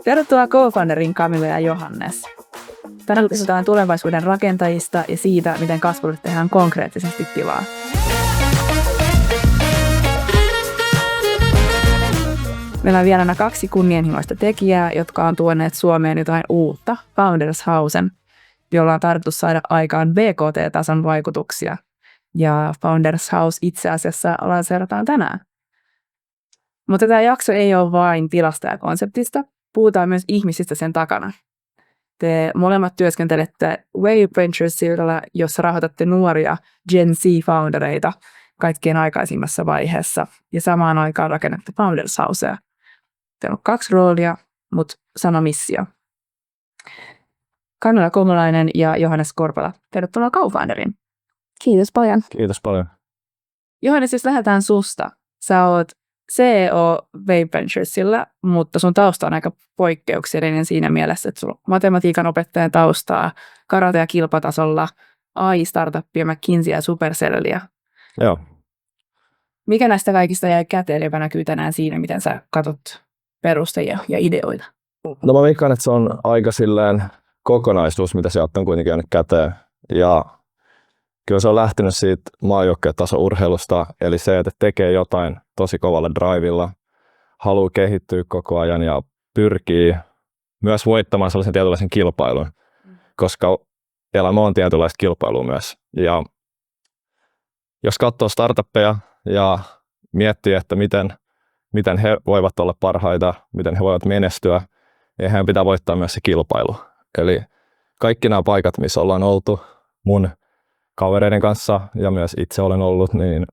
Tervetuloa Co-Founderin Camilla ja Johannes. Tänään puhutaan tulevaisuuden rakentajista ja siitä, miten kasvulle tehdään konkreettisesti tilaa. Meillä on vielä kaksi kunnianhimoista tekijää, jotka on tuoneet Suomeen jotain uutta, Founders Housen, jolla on tarkoitus saada aikaan BKT-tason vaikutuksia. Ja Founders House itse asiassa lanseerataan tänään. Mutta tämä jakso ei ole vain tilasta ja konseptista, puhutaan myös ihmisistä sen takana. Te molemmat työskentelette Wave Venturesilla, jossa rahoitatte nuoria Gen Z-foundereita kaikkien aikaisimmassa vaiheessa, ja samaan aikaan rakennatte Founders Housea. Teillä on 2 roolia, mutta sama missio. Camilla Komolainen ja Johannes Korpela, tervetuloa Co-Founderiin. Kiitos paljon. Kiitos paljon. Johannes, jos lähdetään susta. Sä oot CEO Wave Venturesilla, mutta sun tausta on aika poikkeuksellinen siinä mielessä, että sulla on matematiikan opettajan taustaa, karate- ja kilpatasolla, AI-startuppia, McKinsey ja Supercellia. Joo. Mikä näistä kaikista jäi käteen, joka näkyy tänään siinä, miten sä katsot perustajia ja ideoita? No mä veikkaan, että se on aika silleen kokonaisuus, mitä sieltä on kuitenkin jäänyt käteen. Ja kyllä se on lähtenyt siitä maajoukkuetaso-urheilusta, eli se, että tekee jotain tosi kovalla drivilla, haluaa kehittyä koko ajan ja pyrkii myös voittamaan sellaisen tietynlaisen kilpailun, koska elämä on tietynlaista kilpailua myös. Ja jos katsoo startuppeja ja miettii, että miten he voivat olla parhaita, miten he voivat menestyä, niin heidän pitää voittaa myös se kilpailu. Eli kaikki nämä paikat, missä ollaan oltu mun kavereiden kanssa ja myös itse olen ollut, niin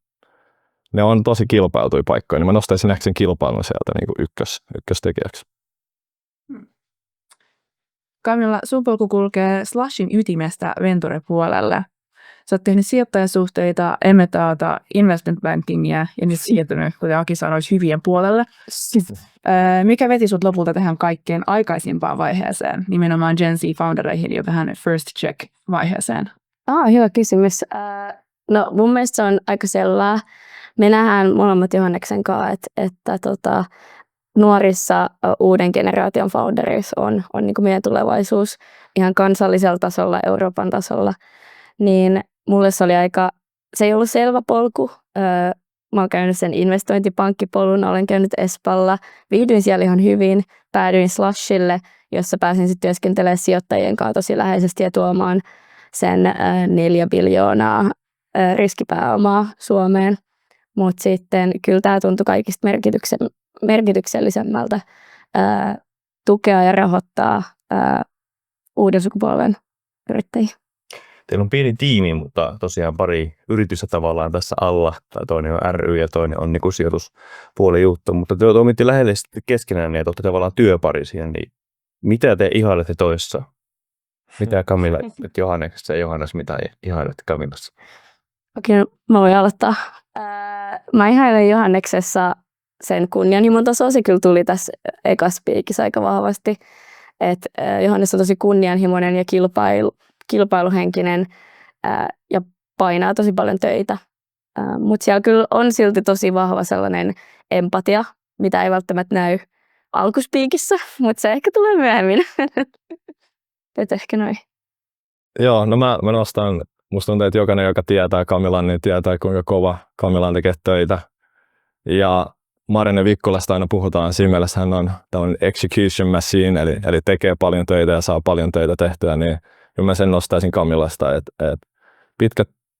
ne on tosi kilpailtuja paikkoja, niin mä nostaisin ehkä sen kilpailun sieltä niin kuin ykköstekijäksi. Camilla, sun polku kulkee Slushin ytimestä Venture-puolelle. Sä oot tehnyt sijoittajasuhteita, M&A:ta, investment bankingia ja nyt siirtynyt, kuten Aki sanoisi, hyvien puolelle. Mikä veti sut lopulta tähän kaikkein aikaisimpaan vaiheeseen, nimenomaan Gen Z-foundereihin jo tähän first check-vaiheeseen? Hyvä kysymys. No mun mielestä se on aika selvää. Me nähdään molemmat Johanneksen kanssa, että nuorissa uuden generaation foundereissa on niin kuin meidän tulevaisuus ihan kansallisella tasolla, Euroopan tasolla. Niin mulle se ei ollut selvä polku. Mä oon käynyt sen investointipankkipolun, olen käynyt Espalla, viihdyin siellä ihan hyvin, päädyin Slushille, jossa pääsin sitten työskentelemään sijoittajien kanssa tosi läheisesti ja tuomaan sen 4 biljoonaa riskipääomaa Suomeen. Mutta sitten kyllä tämä tuntui kaikista merkityksellisemmältä tukea ja rahoittaa uuden sukupolven yrittäjiä. Teillä on pieni tiimi, mutta tosiaan pari yritystä tavallaan tässä alla. Tai toinen on ry ja toinen on niin sijoituspuolen juttu. Mutta te toimitte lähelle keskenään ja olette tavallaan työpari siihen. Niin mitä te ihailette toissa? Mitä Camilla, Johannes ja Johannes, mitä ihailette Camillassa? Okei, mä voin aloittaa. Mä ihailen Johanneksessa sen kunnianhimon tasoa. Se kyllä tuli tässä ekassa piikissä aika vahvasti. Että Johannes on tosi kunnianhimoinen ja kilpailuhenkinen ja painaa tosi paljon töitä. Mutta siellä kyllä on silti tosi vahva sellainen empatia, mitä ei välttämättä näy alkuspiikissä, mutta se ehkä tulee myöhemmin. Et ehkä noin. Joo, no mä nostan, musta tuntuu, että jokainen, joka tietää Camillan, niin tietää, kuinka kova Camilla tekee töitä. Ja Marjanne Vikkulasta aina puhutaan, siinä mielessä hän on tällainen execution machine, eli tekee paljon töitä ja saa paljon töitä tehtyä, niin mä sen nostaisin Camillasta, että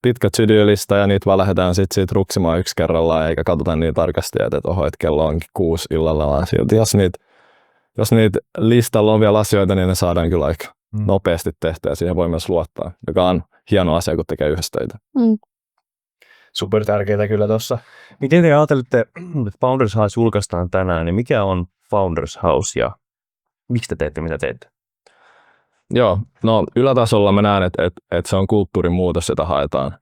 pitkä to-do-lista ja niitä vaan lähdetään sitten siitä ruksimaan yksi kerrallaan, eikä katsota niin tarkasti, että kello onkin 6 illalla, vaan silti jos niitä listalla on vielä asioita, niin ne saadaan kyllä aika nopeasti tehtyä ja siihen voi myös luottaa, joka on hieno asia, kun tekee yhdessä töitä. Super tärkeää kyllä tuossa. Miten te ajattelette, että Founders House julkaistaan tänään, niin mikä on Founders House ja miksi te teette, mitä teette? Joo, no ylätasolla mä näen, että se on kulttuurin muutos, jota haetaan.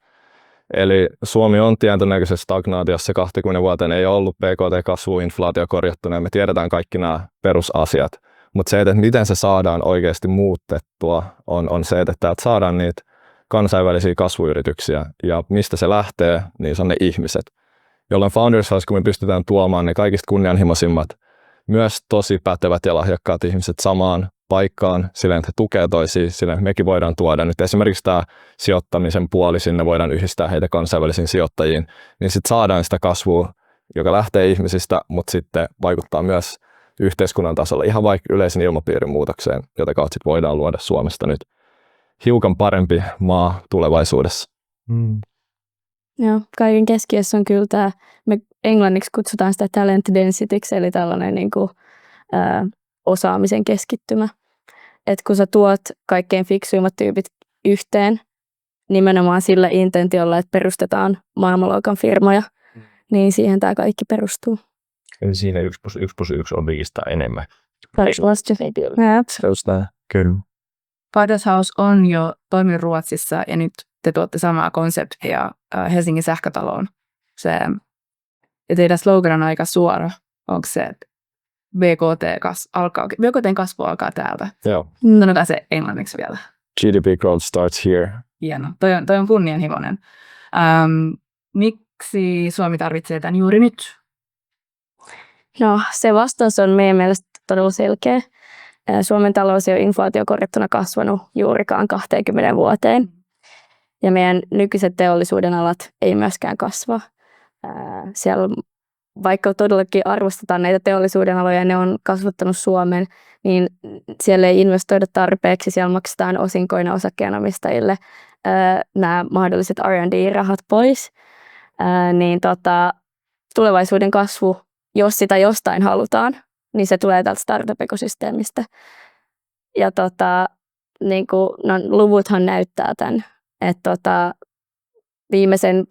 Eli Suomi on tietynäköisessä stagnaatiossa 20 vuoteen, ei ollut BKT-kasvu, inflaatio korjattuna ja me tiedetään kaikki nämä perusasiat. Mutta se, että miten se saadaan oikeasti muutettua, on se, että täältä saadaan niitä kansainvälisiä kasvuyrityksiä ja mistä se lähtee, niin se on ne ihmiset. Jolloin Founders House, kun me pystytään tuomaan ne kaikista kunnianhimoisimmat myös tosi pätevät ja lahjakkaat ihmiset samaan paikkaan, silleen, että he tukee toisiaan, silleen, mekin voidaan tuoda nyt esimerkiksi tämä sijoittamisen puoli, sinne voidaan yhdistää heitä kansainvälisiin sijoittajiin, niin sitten saadaan sitä kasvua, joka lähtee ihmisistä, mutta sitten vaikuttaa myös yhteiskunnan tasolla ihan vaikka yleisen ilmapiirin muutokseen, jota kautta sit voidaan luoda Suomesta nyt hiukan parempi maa tulevaisuudessa. Joo, kaiken keskiössä on kyllä tämä, me englanniksi kutsutaan sitä talent densityksi, eli tällainen niin kuin, osaamisen keskittymä. Että kun sä tuot kaikkein fiksuimmat tyypit yhteen, nimenomaan sillä intentiolla, että perustetaan maailmanluokan firmoja, niin siihen tämä kaikki perustuu. Eli siinä 1+1 on 5 tai enemmän. Kyllä. Founders House on jo toiminut Ruotsissa ja nyt te tuotte samaa konseptia Helsingin sähkötaloon. Ja teidän slogan on aika suora. Onko se, että BKT:n kasvu alkaa täältä? Joo. Sanotaan se englanniksi vielä. GDP growth starts here. Hieno. Toi on kunnianhimoinen. Miksi Suomi tarvitsee tämän juuri nyt? No, se vastaus on meidän mielestä todella selkeä. Suomen talous ei ole inflaatiokorjattuna kasvanut juurikaan 20 vuoteen. Ja meidän nykyiset teollisuuden alat ei myöskään kasva. Siellä, vaikka todellakin arvostetaan näitä teollisuuden aloja, ne on kasvattanut Suomen, niin siellä ei investoida tarpeeksi. Siellä maksetaan osinkoina osakkeenomistajille nämä mahdolliset R&D-rahat pois. Niin tulevaisuuden kasvu, jos sitä jostain halutaan, niin se tulee tältä startup-ekosysteemistä. Ja niin kuin, luvuthan näyttää tämän, että viimeisen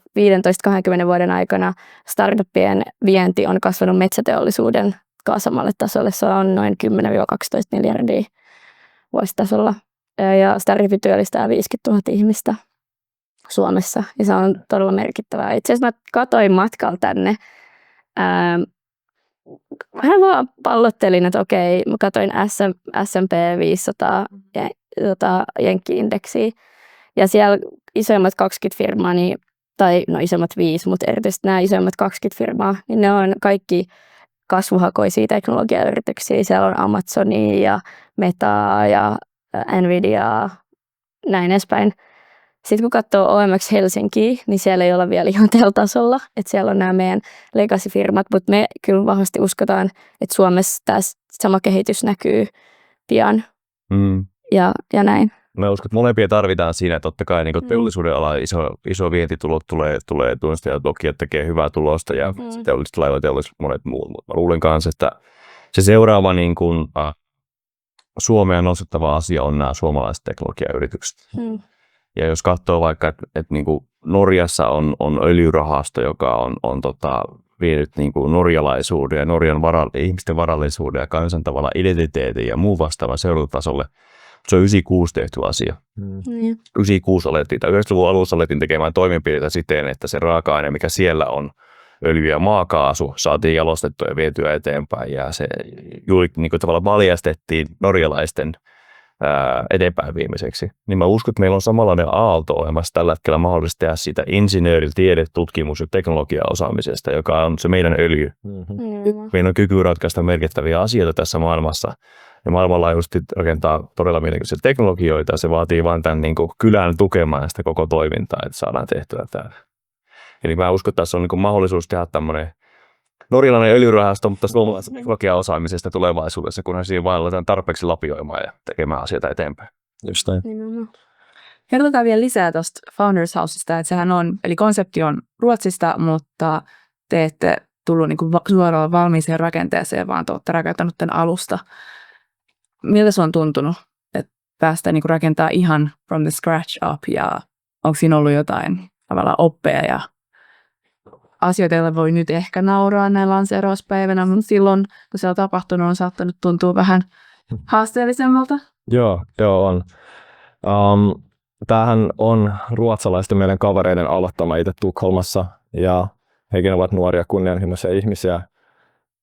15-20 vuoden aikana startupien vienti on kasvanut metsäteollisuuden samalle tasolle. Se on noin 10-12 miljardia vuositasolla. Ja startup työllistää 50 000 ihmistä Suomessa. Ja se on todella merkittävää. Itse asiassa mä katsoin matkalla tänne. Vähän vaan pallottelin, että okei, mä katsoin S&P 500 jenkki-indeksiä. Ja siellä isoimmat 20 firmaa, tai no isommat 5, mutta erityisesti nämä isoimmat 20 firmaa, niin ne on kaikki kasvuhakoisia teknologiayrityksiä. Siellä on Amazonia ja Metaa ja Nvidiaa, näin edespäin. Sitten kun katsoo OMX Helsinkiä, niin siellä ei olla vielä ihan tällä tasolla, että siellä on nämä meidän legacy-firmat, mutta me kyllä vahvasti uskotaan, että Suomessa tämä sama kehitys näkyy pian ja näin. Mä uskon, että molempia tarvitaan siinä, että totta kai niin teollisuuden ala iso vientitulot tulee tuosta ja Nokia tekee hyvää tulosta ja teolliset laivat ja monet muut, mutta mä luulen kanssa, että se seuraava niin kuin, Suomea nostettava asia on nämä suomalaiset teknologiayritykset. Ja jos katsoo vaikka, että niin kuin Norjassa on öljyrahasto, joka on vienyt niin kuin norjalaisuuden ja Norjan ihmisten varallisuuden ja kansan tavalla identiteetin ja muun vastaavan seurantatasolle. Se on 96 tehty asia. 96 alettiin, tai 90-luvun alussa alettiin tekemään toimenpiteitä siten, että se raaka-aine, mikä siellä on, öljy ja maakaasu, saatiin jalostettua ja vietyä eteenpäin. Ja se juuri niin kuin tavallaan valjastettiin norjalaisten eteenpäin viimeiseksi. Niin mä uskon, että meillä on samanlainen aalto olemassa tällä hetkellä mahdollista tehdä siitä insinööri-, tiede-, tutkimus- ja teknologia-osaamisesta, joka on se meidän öljy. Meillä on kyky ratkaista merkittäviä asioita tässä maailmassa. Ja maailmanlaajuisesti rakentaa todella mielenkiintoisia teknologioita, ja se vaatii vain tämän niin kuin kylän tukemaan sitä koko toimintaa, että saadaan tehtyä tämä. Eli mä uskon, että tässä on niin kuin mahdollisuus tehdä tämmöinen norjalainen öljyrahasto, mutta suomalaisen teknologia-osaamisesta tulevaisuudessa, kunhan siinä vain aletaan tarpeeksi lapioimaan ja tekemään asioita eteenpäin. Just näin. Kertotaan vielä lisää tuosta Founders Houseista, että sehän on, eli konsepti on Ruotsista, mutta te ette tullut niin kuin suoraan valmiiseen rakenteeseen, vaan te olette rakentanut tämän alusta. Miltä se on tuntunut, että päästään niin kuin rakentamaan ihan from the scratch up, ja onko siinä ollut jotain tavallaan oppeja ja asioita, joilla voi nyt ehkä nauraa näin lanseerauspäivänä, mutta silloin, kun se on tapahtunut, on saattanut tuntua vähän haasteellisemmalta. Joo on. Tämähän on ruotsalaisten meidän kavereiden aloittama itse Tukholmassa, ja hekin ovat nuoria kunnianhimoisia ihmisiä.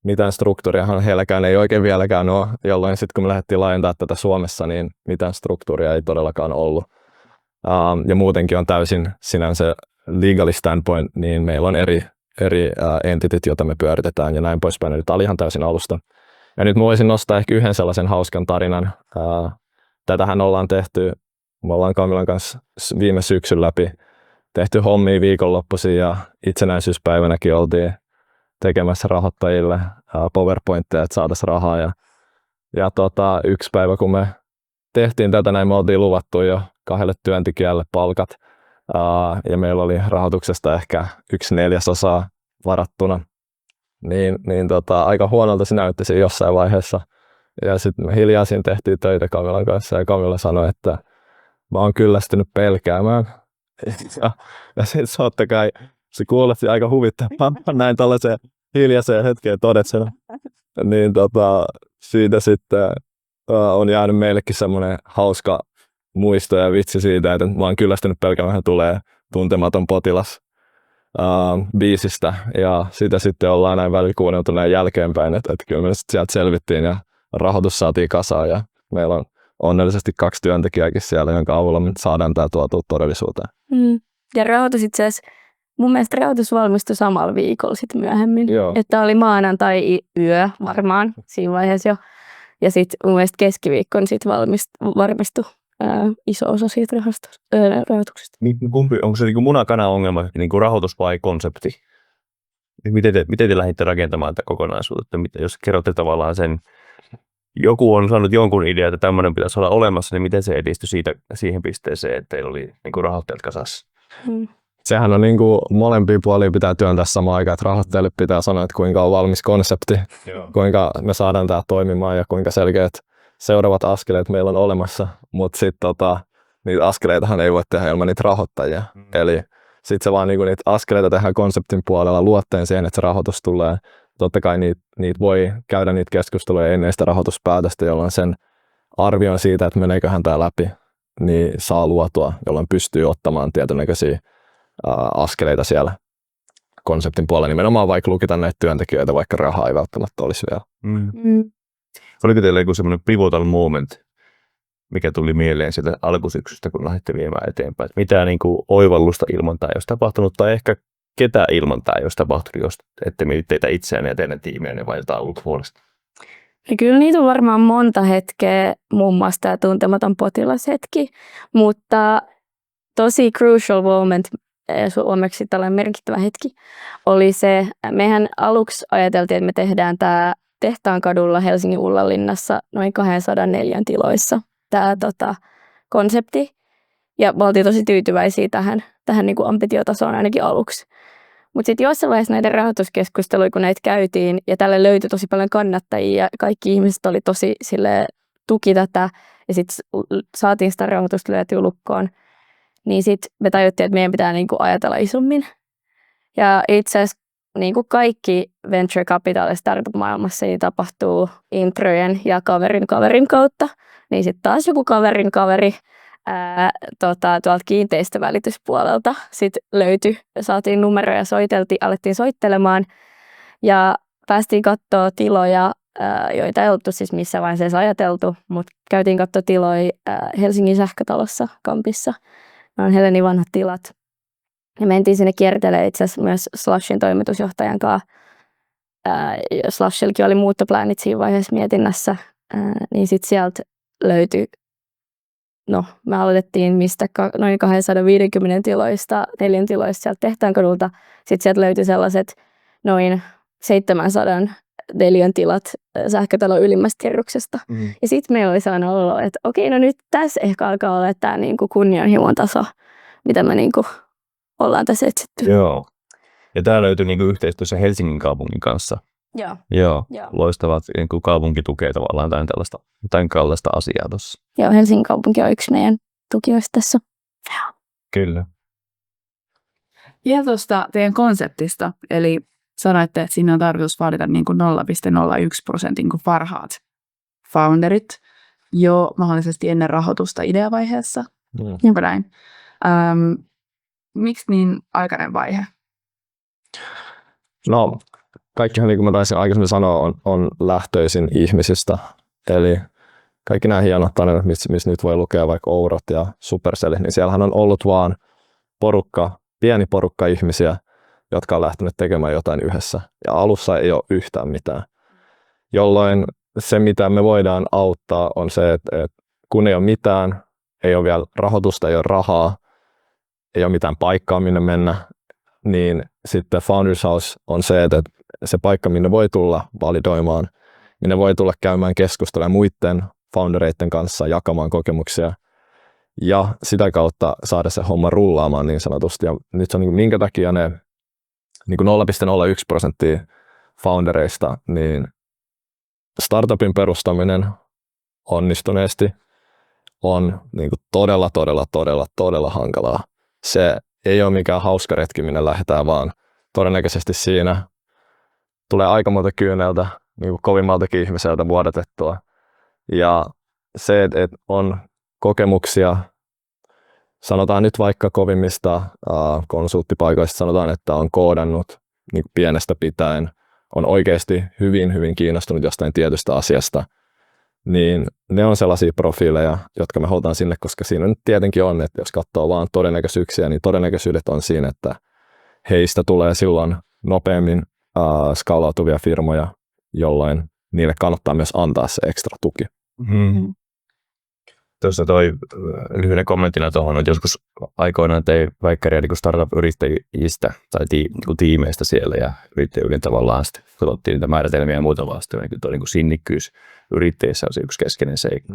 Mitään struktuuriahan heilläkään ei oikein vieläkään ole, jolloin sitten kun me lähdettiin laajentamaan tätä Suomessa, niin mitään struktuuria ei todellakaan ollut. Ja muutenkin on täysin sinänsä legally standpoint, niin meillä on eri entitit, joita me pyöritetään ja näin poispäin. Eli tämä oli ihan täysin alusta. Ja nyt mä voisin nostaa ehkä yhden sellaisen hauskan tarinan. Tätähän ollaan tehty, me ollaan Camilan kanssa viime syksyn läpi tehty hommia viikonloppuisin ja itsenäisyyspäivänäkin oltiin tekemässä rahoittajille PowerPointteja, että saataisiin rahaa. Ja yksi päivä, kun me tehtiin tätä näin, me oltiin luvattu jo 2 työntekijälle palkat ja meillä oli rahoituksesta ehkä 1/4 varattuna. Aika huonolta se näytti siinä jossain vaiheessa. Ja sitten me hiljaa siinä tehtiin töitä Camilan kanssa ja Camila sanoi, että mä oon kyllästynyt pelkäämään. Ja sitten totta kai se kuulosti aika huvittavaa näin tällaiseen hiljaiseen hetkeen todetsena. Niin siitä sitten on jäänyt meillekin semmoinen hauska muisto ja vitsi siitä, että mä oon kyllästynyt pelkäämään, tulee Tuntematon potilas biisistä. Ja sitä sitten ollaan näin välillä kuunneltu näin jälkeenpäin, että kyllä me sieltä selvittiin ja rahoitus saatiin kasaan ja meillä on onnellisesti 2 työntekijääkin siellä, jonka avulla me saadaan tämä tuotua todellisuuteen. Ja rahoitus itse asiassa, mun mielestä rahoitus valmistui samalla viikolla sitten myöhemmin. Joo. Että oli maanantai-yö varmaan siinä vaiheessa jo. Ja sitten mun mielestä keskiviikkona sitten varmistui iso osa siitä rahoituksesta. Kumpi, onko se niin muna-kana-ongelma, niin kuin rahoitus vai konsepti? Miten te lähditte rakentamaan tätä kokonaisuutta? Jos kerrotte tavallaan sen, joku on saanut jonkun idean, että tämmöinen pitäisi olla olemassa, niin miten se edistyi siihen pisteeseen, että teillä oli niin kuin rahoittajat kasassa? Sehän on niin kuin molempia puolia pitää työntää samaan aikaan, että rahoittajille pitää sanoa, että kuinka on valmis konsepti, kuinka me saadaan tämä toimimaan ja kuinka selkeät seuraavat askeleet meillä on olemassa, mutta sitten niitä askeleitahan ei voi tehdä ilman niitä rahoittajia. Eli sitten se vaan niinku niitä askeleita tehdään konseptin puolella luotteen siihen, että se rahoitus tulee. Totta kai niitä voi käydä niitä keskusteluja ennen sitä rahoituspäätöstä, jolloin sen arvion siitä, että meneeköhän tämä läpi, niin saa luotua, jolloin pystyy ottamaan tietynlaisia askeleita siellä konseptin puolella. Nimenomaan vaikka lukita näitä työntekijöitä, vaikka rahaa ei välttämättä olisi vielä. Oliko teillä joku semmoinen pivotal moment, mikä tuli mieleen sieltä alkusyksystä, kun lähditte viemään eteenpäin? Että mitään niin kuin oivallusta ilman tämä ei olisi tapahtunut, tai ehkä ketä ilman tämä ei olisi tapahtunut, jos ette mieti teitä itseään ja teidän tiimiänne vai jotain ulkopuolesta? Ja kyllä niitä on varmaan monta hetkeä, muun muassa tämä Tuntematon potilashetki, mutta tosi crucial moment, suomeksi tällainen merkittävä hetki, oli se, mehän aluksi ajateltiin, että me tehdään tämä Tehtaankadulla Helsingin Ullanlinnassa noin 204 tiloissa tämä konsepti. Ja me oltiin tosi tyytyväisiä tähän niin kuin ambitiotasoon ainakin aluksi. Mutta sitten jossain vaiheessa näiden rahoituskeskusteluja, kun näitä käytiin, ja tälle löytyi tosi paljon kannattajia, ja kaikki ihmiset oli tosi tuki tätä, ja sitten saatiin sitä rahoitusta lyötyä lukkoon, niin sitten me tajuttiin, että meidän pitää niin kuin ajatella isommin. Ja itse asiassa niin kuin kaikki venture capital ja startup-maailmassa niin tapahtuu introjen ja kaverin kautta. Niin sitten taas joku kaverin kaveri tuolta kiinteistövälityspuolelta sitten löytyi, saatiin numeroja, alettiin soittelemaan ja päästiin katsoa tiloja, joita ei oltu siis missään vaiheessa ajateltu, mutta käytiin katsoa tiloja Helsingin Sähkötalossa kampissa. Ne on Helenin vanhat tilat. Ja mentiin sinne kiertelemään itse asiassa myös Slushin toimitusjohtajan kanssa. Slushilkin oli muuttoplänit siinä vaiheessa mietinnässä, niin sitten sieltä löytyi, me aloitettiin noin 250 tiloista, 4 tiloista sieltä Tehtaankadulta. Sitten sieltä löytyi sellaiset noin 700 neliön tilat Sähkötalon ylimmästä kerroksesta. Ja sitten meillä oli sellainen olo, että okei, no nyt tässä ehkä alkaa olla tämä niinku kunnianhimon taso, mitä me niinku ollaan tässä etsitty. Joo. Ja tämä löytyi niinku yhteistyössä Helsingin kaupungin kanssa. Joo. Loistavat niinku kaupunki tukee tavallaan tämän kaltaista asiaa tuossa. Joo, Helsingin kaupunki on yksi meidän tukijoista tässä. Kyllä. Ja tuosta teidän konseptista, eli sanoitte, että siinä on tarkoitus valita niin kuin 0,01% kuin parhaat founderit jo mahdollisesti ennen rahoitusta ideavaiheessa. Onko näin? Miksi niin aikainen vaihe? No, kaikkihan niin kuin mä taisin aikaisemmin sanoa, on lähtöisin ihmisistä. Eli kaikki nämä hienot tarinat, missä nyt voi lukea vaikka Ourot ja Supercell, niin siellähän on ollut vaan pieni porukka ihmisiä, jotka on lähtenyt tekemään jotain yhdessä. Ja alussa ei ole yhtään mitään. Jolloin se, mitä me voidaan auttaa, on se, että kun ei ole mitään, ei ole vielä rahoitusta, ei ole rahaa, ei ole mitään paikkaa, minne mennä, niin sitten Founders House on se, että se paikka, minne voi tulla validoimaan, minne voi tulla käymään keskustelemaan muiden foundereiden kanssa, jakamaan kokemuksia ja sitä kautta saada se homma rullaamaan niin sanotusti. Ja nyt se on minkä takia ne niin 0,01% foundereista, niin startupin perustaminen onnistuneesti on niin kuin todella hankalaa. Se ei ole mikään hauska retki, minne lähdetään, vaan todennäköisesti siinä tulee aika monta kyyneltä, niin kuin kovimmaltakin ihmiseltä vuodatettua. Ja se, että on kokemuksia, sanotaan nyt vaikka kovimmista konsulttipaikoista, sanotaan, että on koodannut niin kuin pienestä pitäen, on oikeasti hyvin kiinnostunut jostain tietystä asiasta, niin ne on sellaisia profiileja, jotka me halutaan sinne, koska siinä nyt tietenkin on, että jos katsoo vaan todennäköisyyksiä, niin todennäköisyydet on siinä, että heistä tulee silloin nopeammin skaalautuvia firmoja, jolloin niille kannattaa myös antaa se ekstra tuki. Mm. Tuossa toi lyhyen kommenttina tuohon, että joskus aikoinaan tein väikkäriä niin startup-yrittäjistä tai tiimeistä siellä ja yrittäjyyden tavallaan sitten katsottiin niitä määritelmiä ja muuta vastaan. Tuo niin sinnikkyys yrittäjissä on se yksi keskeinen seikka.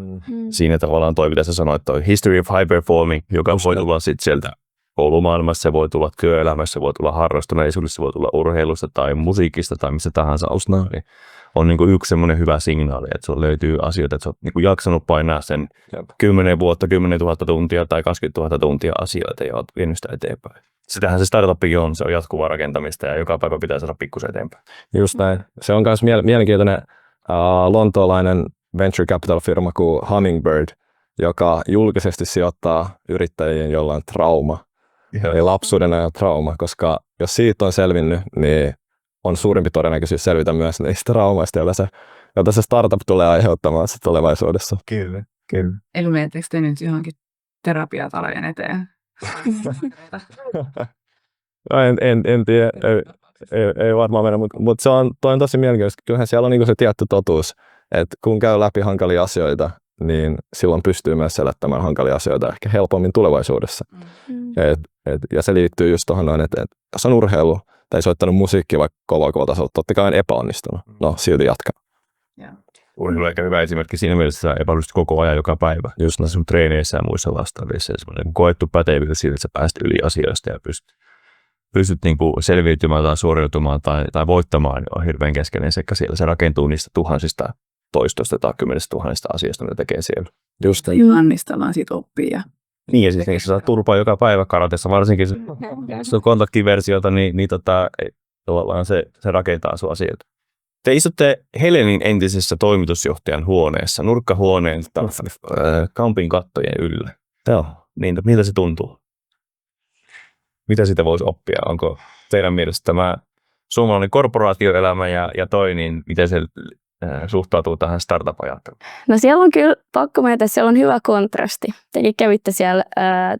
Siinä tavallaan toi, mitä sä sanoit, toi history of high performing, joka voi tulla sitten sieltä koulumaailmassa, se voi tulla työelämässä, se voi tulla harrastuneisuudessa, se voi tulla urheilusta tai musiikista tai missä tahansa osna. On niin kuin yksi semmoinen hyvä signaali, että sulla löytyy asioita, että sä oot niin kuin jaksanut painaa sen 10 vuotta, 10 000 tuntia tai 20 000 tuntia asioita ja oot vienyt sitä eteenpäin. Sitähän se startupikin on, se on jatkuvaa rakentamista ja joka päivä pitää saada pikkusen eteenpäin. Just näin. Se on myös mielenkiintoinen lontoolainen venture capital firma kuin Hummingbird, joka julkisesti sijoittaa yrittäjiin, jolla on trauma. Eli lapsuuden ajan trauma, koska jos siitä on selvinnyt, niin on suurempi todennäköisyys selvitä myös niistä traumaista, joita se startup tulee aiheuttamaan tulevaisuudessa. Kyllä. Eli miettikö te nyt johonkin terapiatalojen eteen? En tiedä, ei varmaan mennä, mutta se on tosi mielenkiintoista. Kyllähän siellä on niinku se tietty totuus, että kun käy läpi hankalia asioita, niin silloin pystyy myös selättämään hankalia asioita ehkä helpommin tulevaisuudessa. Ja se liittyy just tuohon, että jos on urheilu tai soittanut musiikkia vaikka kovalla tasolla, totta kai on epäonnistunut. No, silti jatkaa. Urheilu on ehkä hyvä esimerkki siinä mielessä, että sä epäonnistunut koko ajan joka päivä. Just sun treeneissä ja muissa vastaavissa. Semmoinen koettu pätevyys siitä, että sä pääset yli asioista ja pystyt niinku selviytymään tai suoriutumaan tai voittamaan, on hirveän keskeinen sekä siellä. Se rakentuu niistä tuhansista toistoista tai 10 000 asioista, mitä tekee siellä. Just Juhannistellaan siitä oppia. Niin, ja siis niin, sä saat turpaa joka päivä karatessa, varsinkin jos on kontaktiversiota, niin tavallaan se rakentaa sun asioita. Te istutte Helenin entisessä toimitusjohtajan huoneessa, nurkkahuoneen kampin kattojen yllä. Joo. Niin, miltä se tuntuu? Mitä siitä voisi oppia? Onko teidän mielestä tämä suomalainen korporaatioelämä ja toi, niin miten se suhtautuu tähän startup-ajatteluun? No siellä on kyllä pakko mainita, että siellä on hyvä kontrasti. Tekin kävitte siellä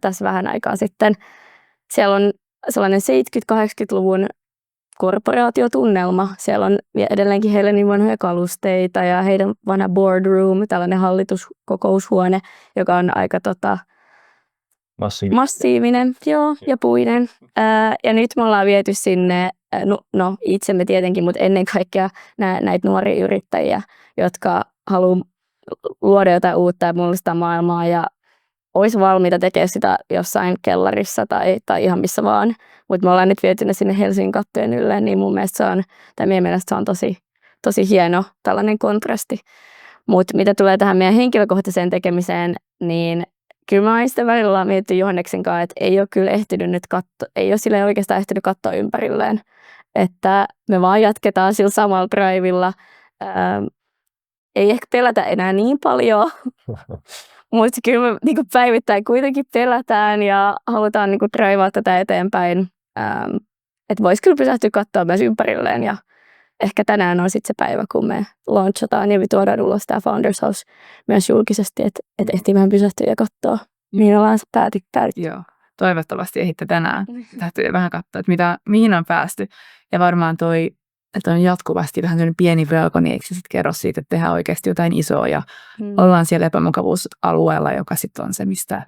tässä vähän aikaa sitten. Siellä on sellainen 70-80-luvun korporaatiotunnelma. Siellä on edelleenkin Helenin vanhoja kalusteita ja heidän vanha boardroom, tällainen hallituskokoushuone, joka on aika massiivinen ja puinen. Ja nyt me ollaan viety sinne, no itsemme tietenkin, mutta ennen kaikkea näitä nuoria yrittäjiä, jotka haluaa luoda jotain uutta ja mullistaa maailmaa ja olisi valmiita tekemään sitä jossain kellarissa tai ihan missä vaan. Mutta me ollaan nyt viety ne sinne Helsingin kattojen ylle, niin mun mielestä meidän mielestä se on tosi hieno tällainen kontrasti. Mutta mitä tulee tähän meidän henkilökohtaiseen tekemiseen, niin kyllä mä oon sitä välillä miettinyt Johanneksen kanssa, että ei ole kyllä ehtinyt nyt ei ole sille oikeastaan ehtinyt katsoa ympärilleen. Että me vaan jatketaan sillä samalla drivilla. Ei ehkä pelätä enää niin paljon, mutta kyllä me niin päivittäin kuitenkin pelätään ja halutaan niin drivaa tätä eteenpäin. Että voisi kyllä pysähtyä katsoa myös ympärilleen ja ehkä tänään on sitten se päivä, kun me launchataan ja me tuodaan ulos tämä Founders House myös julkisesti, että ehtii vähän pysähtyä ja katsoa, mihin ollaan päädytty. Joo, toivottavasti ehitte tänään. Täytyy vähän katsoa, että mihin on päästy. Ja varmaan toi että on jatkuvasti vähän sellainen pieni velko, niin eikö se sitten kerro siitä, että tehdään oikeasti jotain isoa ja ollaan siellä epämukavuusalueella, joka sitten on se, mistä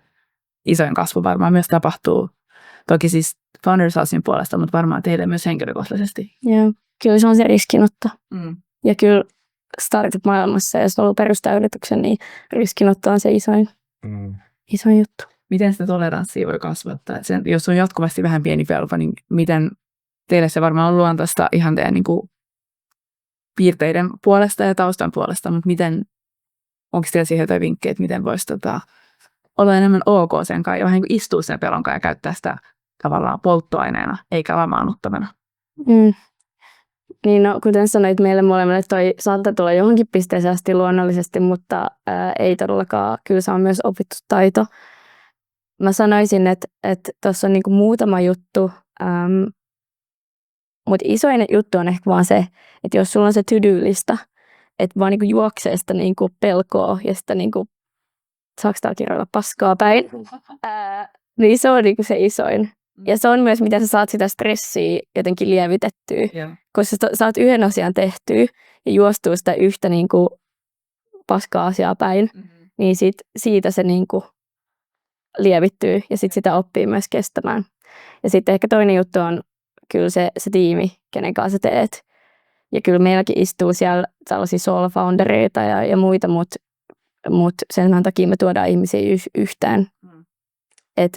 isoin kasvu varmaan myös tapahtuu. Toki siis Founders Housein puolesta, mutta varmaan teille myös henkilökohtaisesti. Joo, kyllä se on se riskinotto. Ja kyllä startup-maailmassa, jos haluaa perustaa yrityksen, niin riskinotto on se isoin juttu. Miten sitä toleranssia voi kasvattaa? Jos on jatkuvasti vähän pieni velko, niin miten teille se varmaan on luontaista ihan teidän niin kuin piirteiden puolesta ja taustan puolesta, mutta onko teillä siihen jotain vinkkejä, että miten voisi olla enemmän ok sen kanssa ja vähän niin kuin istua sen pelon kanssa ja käyttää sitä tavallaan polttoaineena eikä lamaannuttavana? Niin no, kuten sanoit, meille molemmille toi saattaa tulla johonkin pisteeseen asti luonnollisesti, mutta ei todellakaan. Kyllä se on myös opittu taito. Mä sanoisin, että tuossa on niinku muutama juttu, mutta isoin juttu on ehkä vaan se, että jos sulla on se to-do-lista, että vaan niinku juoksee sitä niinku pelkoa ja sitä niinku, saako täällä kirjoilla paskaa päin, niin se on niinku se isoin. Ja se on myös, miten sä saat sitä stressiä jotenkin lievitettyä, koska sä saat yhden asian tehtyä ja juostuu sitä yhtä niinku paskaa asiaa päin, niin siitä se niinku lievittyy ja sitten sitä oppii myös kestämään. Ja sitten ehkä toinen juttu on kyllä se tiimi, kenen kanssa teet. Ja kyllä meilläkin istuu siellä tällaisia solo-foundereita ja muita, mutta sen takia me tuodaan ihmisiä yhteen.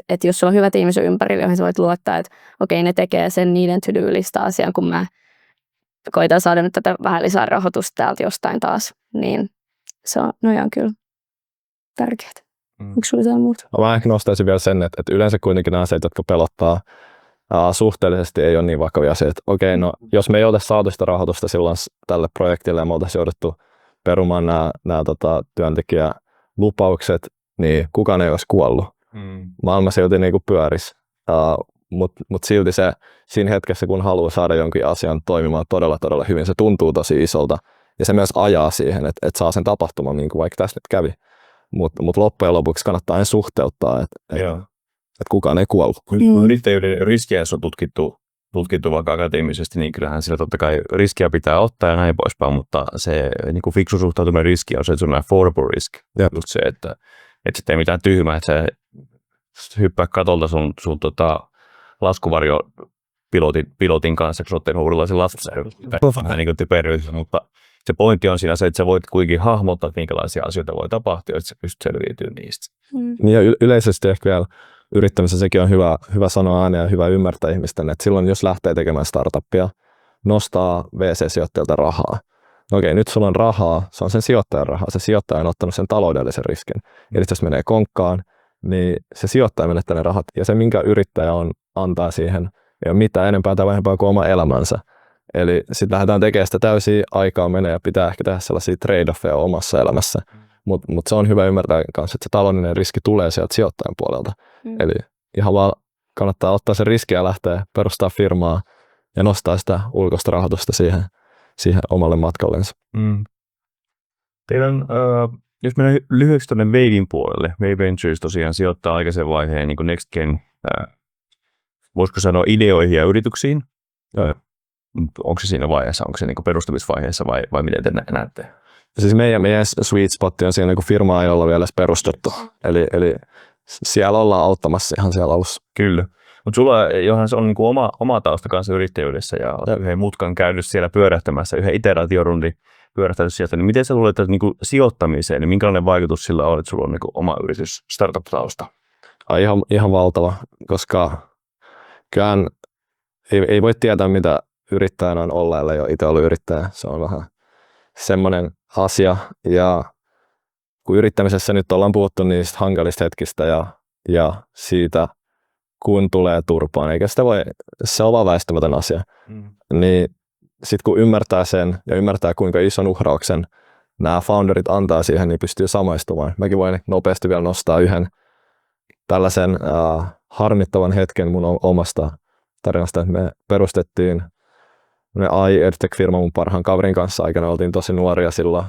Et jos sulla on hyvä tiimi sun ympärillä, johon sä voit luottaa, että okei, ne tekee sen niiden to-do-lista asian, kun mä koitan saada nyt tätä vähän lisää rahoitusta täältä jostain taas, niin se on nojaan kyllä tärkeää. Onko sulla jotain muuta? Mä ehkä nostaisin vielä sen, että yleensä kuitenkin nämä asiat, jotka pelottaa, suhteellisesti ei ole niin vakavia asioita. Okei, no jos me ei oltaisi saatu sitä rahoitusta silloin tälle projektille ja me oltaisiin jouduttu perumaan nämä työntekijälupaukset, niin kukaan ei olisi kuollut. Maailma silti niin kuin pyörisi, mutta silti se siinä hetkessä, kun haluaa saada jonkin asian toimimaan todella, todella hyvin, se tuntuu tosi isolta ja se myös ajaa siihen, että saa sen tapahtuman, niin kuin vaikka tässä nyt kävi. Mutta loppujen lopuksi kannattaa aina suhteuttaa, että kukaan ei kuollut. Kun yrittäjyyden riskiä on tutkittu vaikka akateemisesti, niin kyllähän sillä totta kai riskiä pitää ottaa ja näin poispäin, mutta se niin kuin fiksu suhtautuminen riski on se, että sun affordable risk. Just se, että et ei mitään tyhmää, että sä hyppää katolta sun laskuvarjopilotin kanssa, kun sä oot tehnyt uudenlaisen laskuvarjon, niin kuin typeryys, mutta se pointti on siinä se, että sä voit kuitenkin hahmottaa, että minkälaisia asioita voi tapahtua, että sä pystyt selviytymään niistä. Ja yleisesti ehkä vielä yrittämisessä sekin on hyvä sanoa ääneen ja hyvä ymmärtää ihmisten, että silloin jos lähtee tekemään startuppia, nostaa VC-sijoittajalta rahaa. No okei, nyt sulla on rahaa, se on sen sijoittajan rahaa. Se sijoittaja on ottanut sen taloudellisen riskin. Eli jos menee konkkaan, niin se sijoittaja menettää ne rahat. Ja se, minkä yrittäjä antaa siihen, ei ole mitään enempää tai vähempää kuin oma elämänsä. Eli sitten lähdetään tekemään sitä täysiä, aikaa menee ja pitää ehkä tehdä sellaisia trade-offeja omassa elämässä. Mutta se on hyvä ymmärtää kanssa, että se taloudellinen riski tulee sieltä sijoittajan puolelta. Eli ihan vaan kannattaa ottaa se riski ja lähteä perustaa firmaa ja nostaa sitä ulkoista rahoitusta siihen omalle matkallensa. Teidän, jos mennään lyhyeksi tuonne Wavein puolelle, Wave Ventures tosiaan sijoittaa aikaisen vaiheen niin kuin Next Gen, voisiko sanoa ideoihin ja yrityksiin. Onko se siinä vaiheessa, onko se niin kuin perustamisvaiheessa vai miten te näette? Siis meidän sweet spot on siinä, kun firmaa ei olla vielä perustettu. Eli siellä ollaan auttamassa ihan siellä alussa. Kyllä. Mutta sulla, Johan, se on niin kuin oma tausta kanssa yrittäjyydessä ja yhden mutkan käynyt siellä pyörähtämässä, yhden iteraatiorundi pyörähtänyt sieltä. Niin miten sä luulet, että niin kuin sijoittamiseen, niin minkälainen vaikutus sillä on, että sulla on niin kuin oma yritys, startup-tausta? Ihan valtava, koska kyllähän ei voi tietää, mitä yrittäjänä on olla, ellei ole itse ollut yrittäjä. Se on vähän semmoinen asia. Ja kun yrittämisessä nyt ollaan puhuttu niistä hankalista hetkistä ja siitä, kun tulee turpaan, eikä sitä voi, se on vaan väistämätön asia. Niin sitten kun ymmärtää sen ja ymmärtää, kuinka ison uhrauksen nämä founderit antaa siihen, niin pystyy samaistumaan. Mäkin voin nopeasti vielä nostaa yhden tällaisen harmittavan hetken mun omasta tarinasta, että me perustettiin AI EdTech-firma mun parhaan kaverin kanssa. Aikana oltiin tosi nuoria silloin,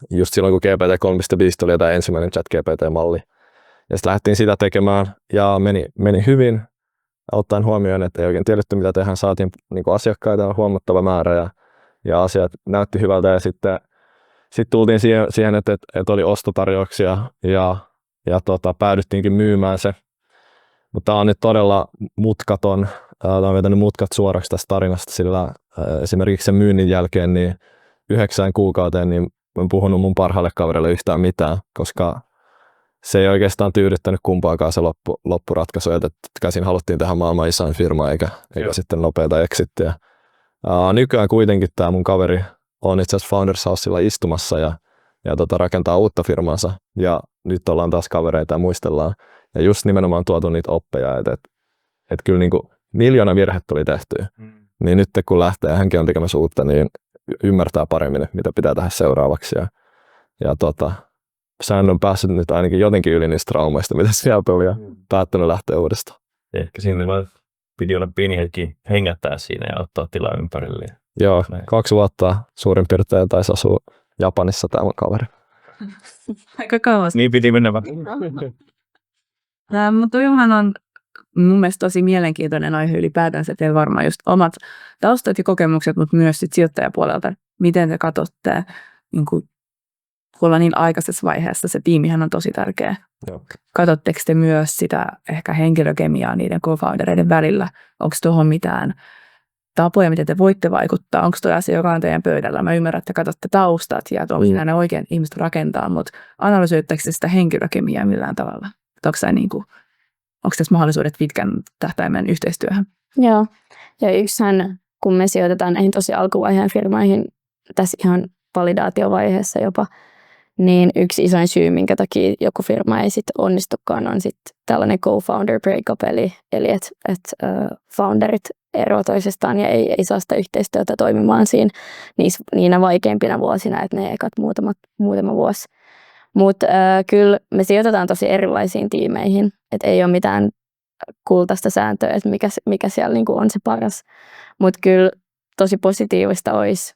just silloin kun GPT-3.5 tuli tämä ensimmäinen ChatGPT-malli. Ja sitten lähdettiin sitä tekemään ja meni hyvin. ottaen huomioon, että ei oikein tiedetty mitä tehdään, saatiin niin kuin asiakkaita huomattava määrä ja asiat näytti hyvältä ja sitten tultiin siihen että oli ostotarjouksia ja päädyttiinkin myymään se. Mutta tämä on nyt todella mutkaton. Tämä on vetänyt mutkat suoraksi tästä tarinasta, sillä esimerkiksi sen myynnin jälkeen niin 9 kuukauteen niin en puhunut mun parhaalle kaverille yhtään mitään, koska se ei oikeastaan tyydyttänyt kumpaakaan se loppuratkaisu, että käsin haluttiin tehdä maailman isoin firma eikä sitten nopeata exittiä. Nykyään kuitenkin tämä mun kaveri on itse asiassa Founders Housella istumassa ja rakentaa uutta firmansa ja nyt ollaan taas kavereita ja muistellaan. Ja just nimenomaan tuotu niitä oppeja, että kyllä niin kuin 1,000,000 virhe tuli tehtyä. Niin nyt kun lähtee, hänkin on tekemässä uutta, niin ymmärtää paremmin, mitä pitää tehdä seuraavaksi. Ja sään on päässyt nyt ainakin jotenkin yli niistä traumaista, mitä sieltä oli ja päättänyt lähteä uudestaan. Ehkä siinä piti olla pieni hetki hengättää siinä ja ottaa tilaa ympärille. Joo, 2 vuotta suurin piirtein taisi asua Japanissa tämä mun kaveri. Aika kauas. Niin piti mennä vähän. Mutta toihan on mun mielestä tosi mielenkiintoinen aihe ylipäätänsä, teillä varmaan just omat taustat ja kokemukset, mutta myös sit sijoittajapuolelta. Miten te katsotte, niin kun ollaan niin aikaisessa vaiheessa, se tiimihän on tosi tärkeä. Joo. Katsotteko te myös sitä ehkä henkilökemiaa niiden co-foundereiden välillä? Onko tuohon mitään tapoja, miten te voitte vaikuttaa? Onko tuo asia, joka on teidän pöydällä? Mä ymmärrän, että katsotte taustat ja onko ne oikein ihmiset rakentaa, mutta analysoitteko sitä henkilökemiaa millään tavalla? Onko tässä mahdollisuudet pitkän tähtäimen yhteistyöhön? Joo. Ja yksihän, kun me sijoitetaan näihin tosi alkuvaiheen firmaihin, tässä ihan validaatiovaiheessa jopa, niin yksi isoin syy, minkä takia joku firma ei sitten onnistukaan, on sitten tällainen co-founder breakup, eli että founderit eroavat toisestaan ja ei saa sitä yhteistyötä toimimaan niinä vaikeimpina vuosina, että ne ekat muutama vuosi. Mutta kyllä me sijoitetaan tosi erilaisiin tiimeihin, että ei ole mitään kultaista sääntöä, että mikä siellä niinku on se paras. Mutta kyllä tosi positiivista olisi,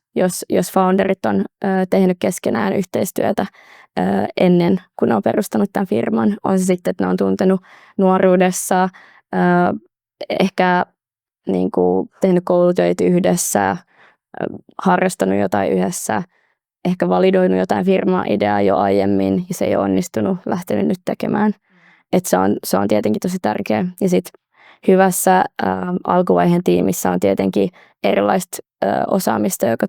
jos founderit on tehnyt keskenään yhteistyötä ennen kuin ne on perustanut tämän firman. On se sitten, että ne on tuntenut nuoruudessa, ehkä niinku tehnyt koulutöitä yhdessä, harrastanut jotain yhdessä, ehkä validoinut jotain firma-ideaa jo aiemmin ja se ei ole onnistunut, lähtenyt nyt tekemään. Et se on tietenkin tosi tärkeä. Ja sitten hyvässä alkuvaiheen tiimissä on tietenkin erilaista osaamista, jotka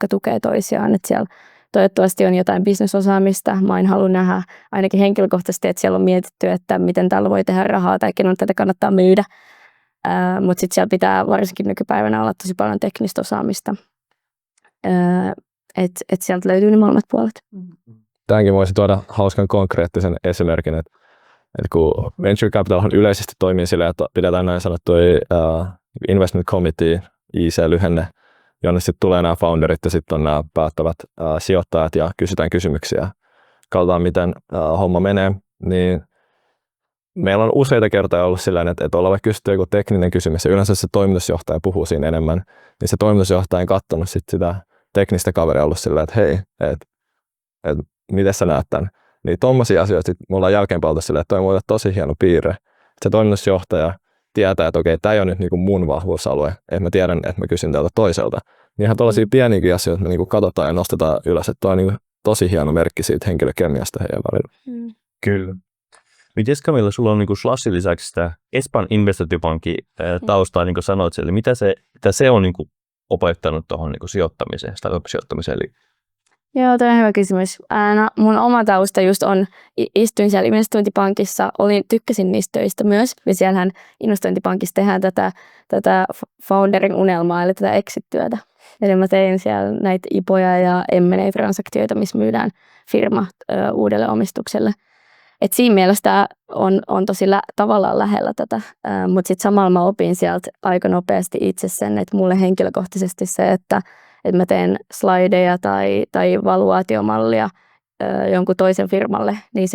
tukee toisiaan. Et siellä toivottavasti on jotain bisnesosaamista. Mä en halua nähdä ainakin henkilökohtaisesti, että siellä on mietitty, että miten tällä voi tehdä rahaa tai kenellä tätä kannattaa myydä. Mutta sitten siellä pitää varsinkin nykypäivänä olla tosi paljon teknistä osaamista. Että sieltä löytyy ne molemmat puolet. Tähänkin voisi tuoda hauskan konkreettisen esimerkin, että kun Venture Capitalhan yleisesti toimii sillä, että pidetään näin sanottuja Investment Committee, IC-lyhenne, jonne sitten tulee nämä founderit ja sitten on nämä päättävät sijoittajat ja kysytään kysymyksiä. Katsotaan, miten homma menee. Niin meillä on useita kertoja ollut sillä, että ollaan vaikka kysytty joku tekninen kysymys ja yleensä se toimitusjohtaja puhuu siinä enemmän, niin se toimitusjohtaja on katsonut sit sitä teknistä kaveria ollut sillä, että hei, miten sä näet tämän? Niin tommosia asioita me ollaan jälkeenpäin oltu sillä, että toi on tosi hieno piirre. Se toimitusjohtaja tietää, että okei, tämä ei ole nyt niinku mun vahvuusalue, että mä tiedän, että mä kysyn tältä toiselta. Niin ihan tollaisia pieniäkin asioita me niinku katsotaan ja nostetaan ylös, että toi on niinku tosi hieno merkki siitä henkilökemiasta heidän välillä. Kyllä. Mites Camilla, sulla on niinku Slashin lisäksi sitä Espan investointipankin taustaa, niin kuin sanoit, eli mitä se on niinku opettanut tuohon niinku sijoittamiseen, startup-sijoittamiseen? Joo, tämä on hyvä kysymys. No, mun oma tausta just on, istuin siellä investointipankissa, tykkäsin niistä töistä myös, ja siellähän investointipankissa tehdään tätä founderin unelmaa, eli tätä exit-työtä. Eli mä tein siellä näitä IPOja ja M&A-transaktioita, missä myydään firma uudelle omistukselle. Et siinä mielessä on tosi tavallaan lähellä tätä, mutta sitten samalla mä opin sieltä aika nopeasti itse sen, että mulle henkilökohtaisesti se, että mä teen slideja tai valuaatiomallia jonkun toisen firmalle, niin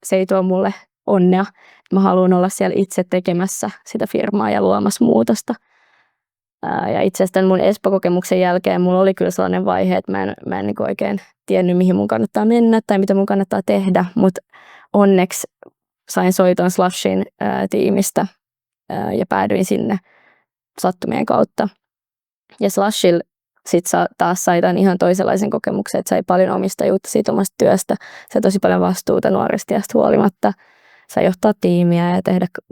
se ei tuo mulle onnea. Mä haluan olla siellä itse tekemässä sitä firmaa ja luomassa muutosta. Ja itse asiassa tämän mun Espo-kokemuksen jälkeen mulla oli kyllä sellainen vaihe, että mä en niin oikein tiennyt, mihin mun kannattaa mennä tai mitä mun kannattaa tehdä, mutta onneksi sain soiton Slashin tiimistä ja päädyin sinne sattumien kautta. Ja Slushilla sitten taas sai tämän ihan toisenlaisen kokemuksen, että sai paljon omistajuutta siitä omasta työstä. Sai tosi paljon vastuuta nuoresta iästä huolimatta. Sai johtaa tiimiä ja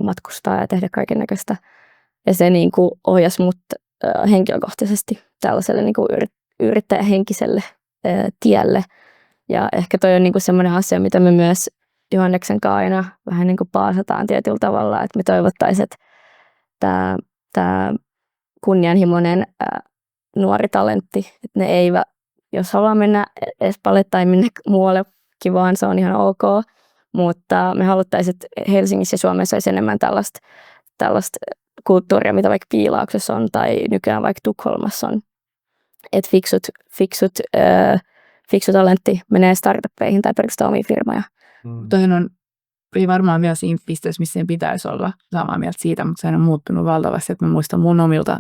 matkustaa ja tehdä kaikennäköistä. Ja se niin kuin ohjasi mut henkilökohtaisesti tällaiselle niin kuin yrittäjähenkiselle tielle. Ja ehkä toi on niin kuin semmoinen asia, mitä me myös Johanneksen kanssa aina vähän niin kuin paasataan tietyllä tavalla, että me toivottaisiin, että tämä kunnianhimoinen nuori talentti, että ne eivät, jos haluaa mennä Espaalle tai minne muuallekin vaan, se on ihan ok, mutta me haluttaisiin, että Helsingissä ja Suomessa olisi enemmän tällaista kulttuuria, mitä vaikka Piilauksessa on tai nykyään vaikka Tukholmassa on, että fiksu talentti menee startuppeihin tai perustaa omia firmoja. Toihan on ei varmaan vielä siinä pisteessä, missä sen pitäisi olla samaa mieltä siitä, mutta se on muuttunut valtavasti. Että mä muistan mun omilta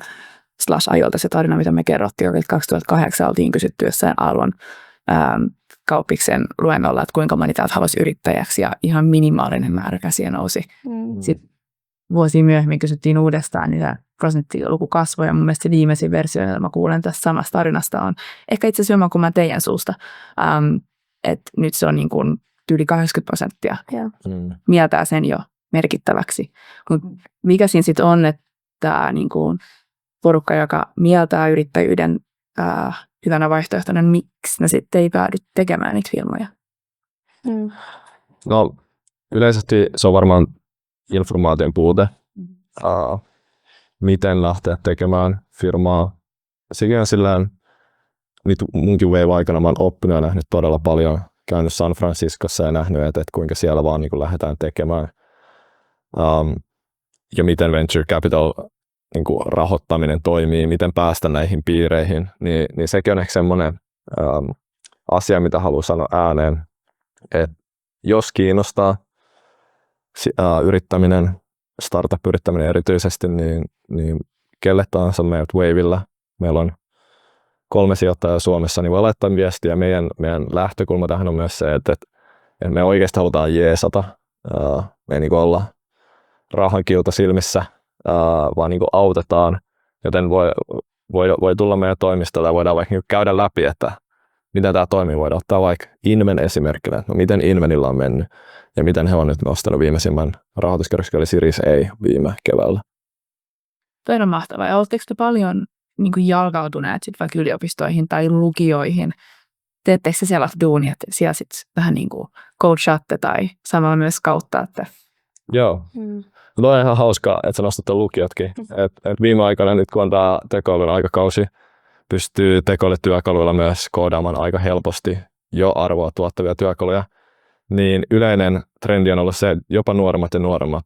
Slash-ajoilta se tarina, mitä me kerrottiin, että 2008 oltiin kysytty jossain Aallon kauppiksen luennolla, että kuinka moni täältä haluaisi yrittäjäksi, ja ihan minimaalinen määrä käsiä nousi. Sitten vuosia myöhemmin kysyttiin uudestaan, niin tämä prosenttiluku kasvoi, ja mun mielestä se viimeisin versio, jota mä kuulen tästä samasta tarinasta, on ehkä itse asiassa joman kuin mä teidän suusta, että nyt se on niin kuin yli 80% mieltää sen jo merkittäväksi. Mut mikä siinä sitten on, että tämä niin kuin porukka, joka mieltää yrittäjyyden hyvänä vaihtoehtona, niin miksi ne sitten ei päädy tekemään niitä firmoja? No yleisesti se on varmaan informaation puute. Miten lähteä tekemään firmaa. Sekin on sillään, nyt munkin wave-aikana mä oon oppinut ja nähnyt todella paljon. Käynyt San Franciscossa ja nähnyt, että kuinka siellä vaan niin kuin lähdetään tekemään. Ja miten venture capital niin kuin rahoittaminen toimii, miten päästä näihin piireihin. Niin sekin on ehkä semmoinen asia, mitä haluan sanoa ääneen. Että jos kiinnostaa yrittäminen, startup-yrittäminen erityisesti, niin kelle tahansa meidät Wavella. Meillä on 3 sijoittajaa Suomessa, niin voi laittaa viestiä. Meidän lähtökulma tähän on myös se, että me oikeasti halutaan jeesata. Me ei niin kuin olla rahankiuta silmissä, vaan niin kuin autetaan. Joten voi tulla meidän toimistolle ja voidaan vaikka käydä läpi, että miten tämä toimii. Voidaan ottaa vaikka Inven esimerkkinä, no miten Invenillä on mennyt ja miten he on nyt nostanut viimeisimmän rahoituskierroksen, eli Series A viime keväällä. Toi on mahtavaa. Ja oletteko te paljon niin kuin jalkautuneet sit vaikka yliopistoihin tai lukioihin? Teettekö se siellä duunia, että siellä sitten vähän niin kuin coachatte tai samalla myös kauttaatte? Joo. No on ihan hauskaa, että sä nostat lukiotkin. Et viime aikoina nyt, kun on tämä tekoälyn aikakausi, pystyy tekoälytyökaluilla myös koodaamaan aika helposti jo arvoa tuottavia työkaluja, niin yleinen trendi on ollut se, että jopa nuoremmat ja nuoremmat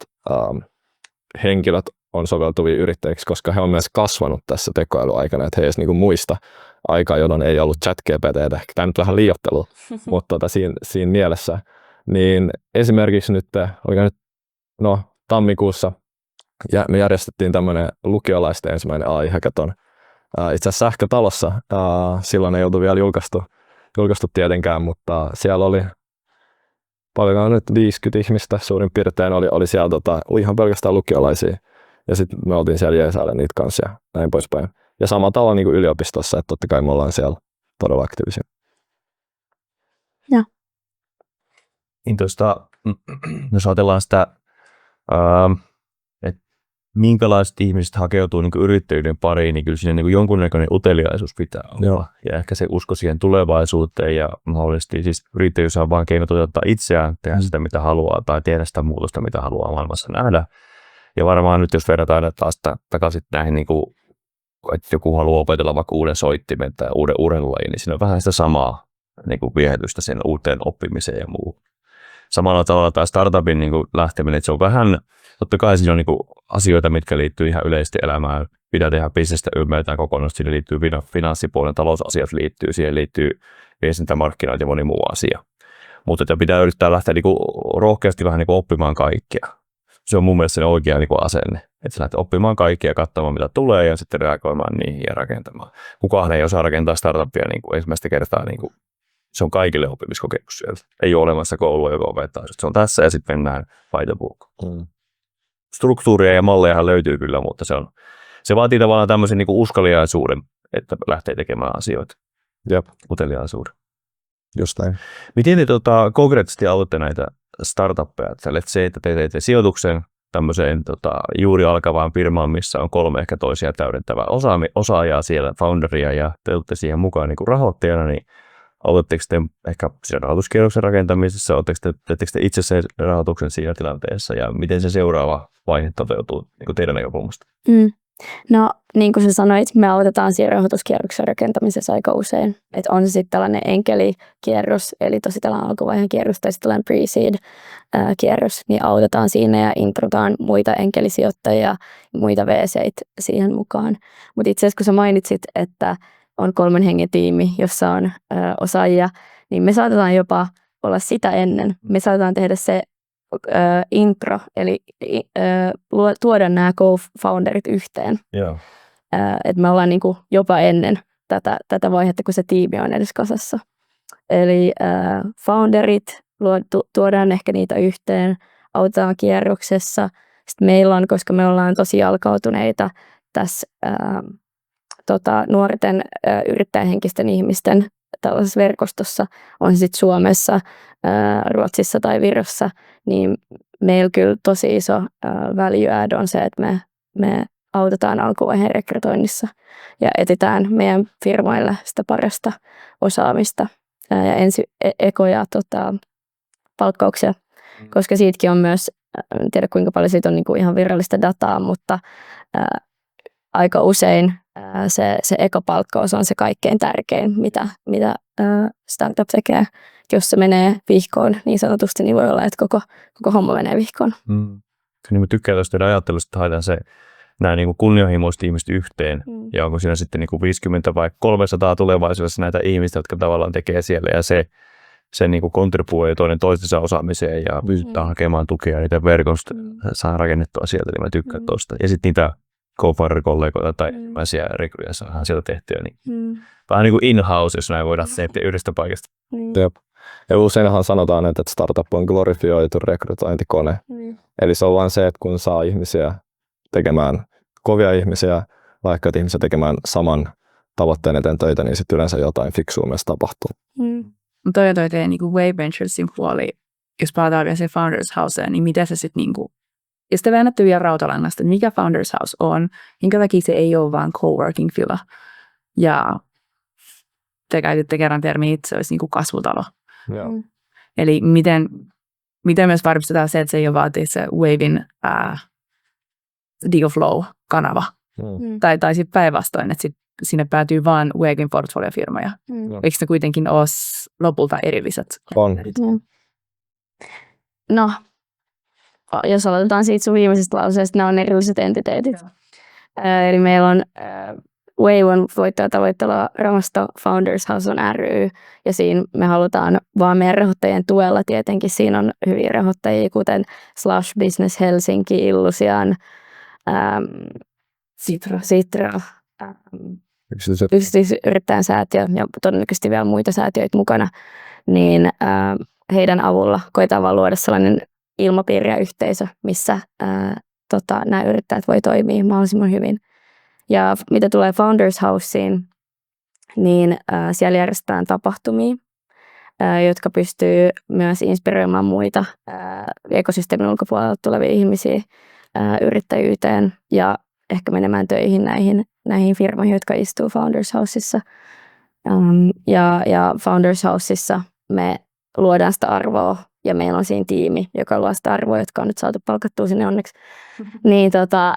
henkilöt on soveltuvia yrittäjiksi, koska he on myös kasvanut tässä tekoälyaikana, että he edes niinku muista aikaa, jolloin ei ollut ChatGPT, tämä nyt vähän liioittelu, mutta siinä mielessä. Niin esimerkiksi nyt, tammikuussa me järjestettiin tämmöinen lukiolaisten ensimmäinen AI-hackathon. Itse asiassa Sähkötalossa, silloin ei oltu vielä julkaistu tietenkään, mutta siellä oli paljon nyt 50 ihmistä suurin piirtein oli siellä ihan pelkästään lukiolaisia. Ja sitten me oltiin siellä jeesailla niitä kanssa ja näin poispäin. Ja sama tavalla niin kuin yliopistossa, että totta kai me ollaan siellä todella aktiivisia. Joo. Niin jos ajatellaan sitä, että minkälaiset ihmiset hakeutuu niin kuin yrittäjyyden pariin, niin kyllä siinä niin kuin jonkunnäköinen uteliaisuus pitää olla. Joo. Ja ehkä se usko siihen tulevaisuuteen ja mahdollisesti siis yrittäjyys on vain keino toteuttaa itseään, tehdä sitä mitä haluaa tai tehdä sitä muutosta mitä haluaa maailmassa nähdä. Ja varmaan nyt jos verrataan taas takaisin näihin, niin kuin, että joku haluaa opetella vaikka uuden soittimen tai uuden urheilulajin, niin siinä on vähän sitä samaa niin kuin viehätystä sen uuteen oppimiseen ja muu. Samalla tavalla tämä startupin niin kuin lähteminen, että se on vähän, totta kai siinä on niin kuin asioita, mitkä liittyy ihan yleisesti elämään. Pitää tehdä bisnestä, ymmärtää kokonaisuus, siihen liittyy finanssipuolen talousasiat, siihen liittyy viestintämarkkinat ja moni muu asia. Mutta pitää yrittää lähteä niin kuin rohkeasti vähän niin kuin oppimaan kaikkea. Se on mun mielestä se oikea niin kuin asenne, että sä lähdet oppimaan kaikkea ja katsomaan mitä tulee ja sitten reagoimaan niihin ja rakentamaan. Kukaan ei osaa rakentaa startupia niin kuin ensimmäistä kertaa, niin kuin, se on kaikille oppimiskokemus sieltä. Ei ole olemassa koulua, joka opettaa, se on tässä ja sitten mennään by the book. struktuuria ja mallejahan löytyy kyllä, mutta se vaatii tavallaan tämmöisen niin kuin uskaliaisuuden, että lähtee tekemään asioita. Jep, Uteliaisuuden. just näin. Miten te konkreettisesti autatte näitä startuppeja? Että te teette sijoituksen tämmöiseen juuri alkavaan firmaan, missä on 3 ehkä toisia täydentävää osaajaa siellä, founderia, ja te olette siihen mukaan niin kuin rahoittajana, niin autatteko te ehkä siinä rahoituskierroksen rakentamisessa, teettekö te itse sen rahoituksen siinä tilanteessa, ja miten se seuraava vaihe toteutuu niin kuin teidän näkökulmasta? No, niin kuin sä sanoit, me autetaan siinä rahoituskierroksen rakentamisessa aika usein. Että on se sitten tällainen enkelikierros, eli tosi tällainen alkuvaiheen kierros, tai sitten tällainen pre-seed-kierros, niin autetaan siinä ja introtaan muita enkelisijoittajia ja muita VC:itä siihen mukaan. Mutta itse asiassa, kun sä mainitsit, että on 3 hengen tiimi, jossa on osaajia, niin me saatetaan jopa olla sitä ennen. Me saatetaan tehdä se intro, eli tuoda nämä co-founderit yhteen. Joo. Että me ollaan niinku jopa ennen tätä vaihetta, kun se tiimi on edes kasassa. Eli founderit, tuodaan ehkä niitä yhteen, autetaan kierroksessa. Sitten meillä on, koska me ollaan tosi jalkautuneita tässä nuorten yrittäjähenkisten ihmisten tällaisessa verkostossa, on se sitten Suomessa, Ruotsissa tai Virossa, niin meillä kyllä tosi iso value add on se, että me autetaan alkuvaiheen rekrytoinnissa ja etsitään meidän firmoille sitä parasta osaamista ja ekoja palkkauksia, koska siitäkin on myös, en tiedä kuinka paljon siitä on niinku ihan virallista dataa, mutta aika usein se ekopalkkaus on se kaikkein tärkein, mitä startup tekee. Jos se menee vihkoon niin sanotusti, niin voi olla, että koko homma menee vihkoon. Niin mä tykkään tuosta teidän ajattelusta, että haetaan nämä niin kuin kunnianhimoiset ihmiset yhteen. Ja onko siinä sitten niin kuin 50 vai 300 tulevaisuudessa näitä ihmisiä, jotka tavallaan tekee siellä, ja se niin kuin kontribuoi toinen toistensa osaamiseen ja pystytään hakemaan tukea, niitä verkosta saa rakennettua sieltä, niin mä tykkään tuosta. Ja sitten niitä co-founder-kollegoita tai ensimmäisiä rekryjä saadaan sieltä tehtyä. Niin vähän niin kuin in-house, jos näin voidaan tehdä yhdestä paikasta. Jep. Ja useinhan sanotaan, että startup on glorifioitu rekrytointikone. Eli se on vain se, että kun saa ihmisiä tekemään, kovia ihmisiä, vaikka ihmisiä tekemään saman tavoitteen eteen töitä, niin sitten yleensä jotain fiksua myös tapahtuu. Mutta toi teidän niin Wave Venturesin puoli, jos palataan vielä se Founders Houseen, niin mitä se sitten, niin jos te väännätte vielä rautalangasta, mikä Founders House on, minkä takia se ei ole vaan coworking fila, ja te käytitte kerran termiä, että se olisi niin kasvutalo. Eli miten myös varmistetaan se, että se ei ole vaatii se Wavein deal flow-kanava. Tai sitten päinvastoin, että sinne päätyy vaan Wavein portfoliofirmoja. Eikö ne kuitenkin ole lopulta erilliset? On. No, jos aloitetaan siitä sun viimeisestä lauseesta, nämä on erilliset entiteetit. Eli meillä on Wave on voittaa tavoittelua rahasto, Founders House on ry, ja siinä me halutaan vaan meidän rahoittajien tuella tietenkin. Siinä on hyviä rahoittajia, kuten Slash Business Helsinki, Illusian, Sitra, yksityisyrittäjän säätiö ja todennäköisesti vielä muita säätiöitä mukana, niin heidän avulla koetaan vaan luoda sellainen ilmapiiri ja yhteisö, missä nämä yrittäjät voi toimia mahdollisimman hyvin. Ja mitä tulee Founders Houseen, niin siellä järjestetään tapahtumia, jotka pystyy myös inspiroimaan muita ekosysteemin ulkopuolelta tulevia ihmisiä yrittäjyyteen ja ehkä menemään töihin näihin firmoihin, jotka istuu Founders Houseissa. Ja Founders Houseissa me luodaan sitä arvoa, ja meillä on siinä tiimi, joka luo sitä arvoa, jotka on nyt saatu palkattua sinne onneksi. Niin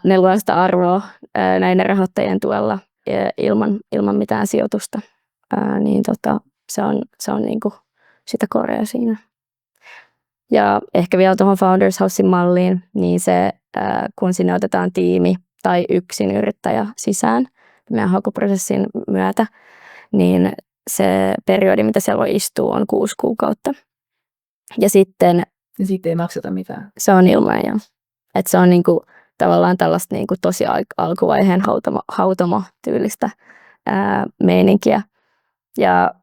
ne luo sitä arvoa näiden rahoittajien tuella ilman mitään sijoitusta. Niin se on niinku sitä korea siinä. Ja ehkä vielä tuohon Founders Housein malliin, niin se kun sinne otetaan tiimi tai yksin yrittäjä sisään meidän hakuprosessin myötä, niin se periodi, mitä siellä voi istua, on 6 kuukautta. Ja sitten ja siitä ei makseta mitään. Se on ilman, joo. Että se on niinku, tavallaan tällaista niinku tosi alkuvaiheen hautomo-tyylistä meininkiä. Ja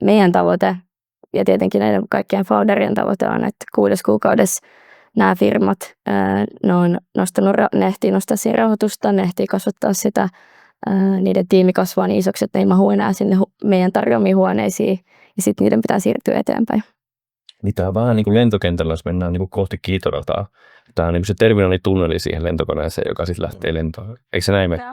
meidän tavoite, ja tietenkin näiden kaikkien founderien tavoite on, että 6 kuukaudessa nämä firmat, ne on ne ehtii nostaa siihen rahoitusta, ne ehtii kasvattaa sitä, niiden tiimi kasvaa niin isoksi, että ne ei mahu enää sinne meidän tarjoamiin huoneisiin, ja sitten niiden pitää siirtyä eteenpäin. Niin tämä on vähän niin kuin lentokentällä, jos mennään niin kuin kohti kiitorataa. Tämä on niin kuin se terminaalitunneli siihen lentokoneeseen, joka sitten lähtee lentoon. Eikö se näin mene?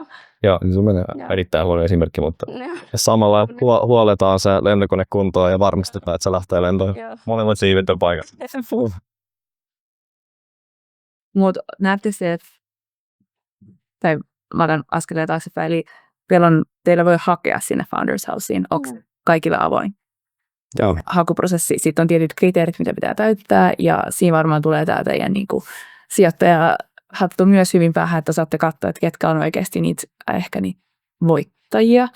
Joo, Niin se menee. erittäin huono esimerkki, mutta Ja samalla huoletaan se lentokone kuntoon ja varmistetaan, että se lähtee lentoon. molemmat siivet on paikassa. Mutta näette se, että, tai mä otan askeleen taaksepäin, eli teillä voi hakea sinne Founders Houseen, onko se kaikille avoin? Joo. Hakuprosessi, sitten on tietyt kriteerit, mitä pitää täyttää, ja siinä varmaan tulee tämä teidän niin kuin, sijoittajahattu myös hyvin päähän, että saatte katsoa, että ketkä on oikeasti niitä ehkä niin voittajia,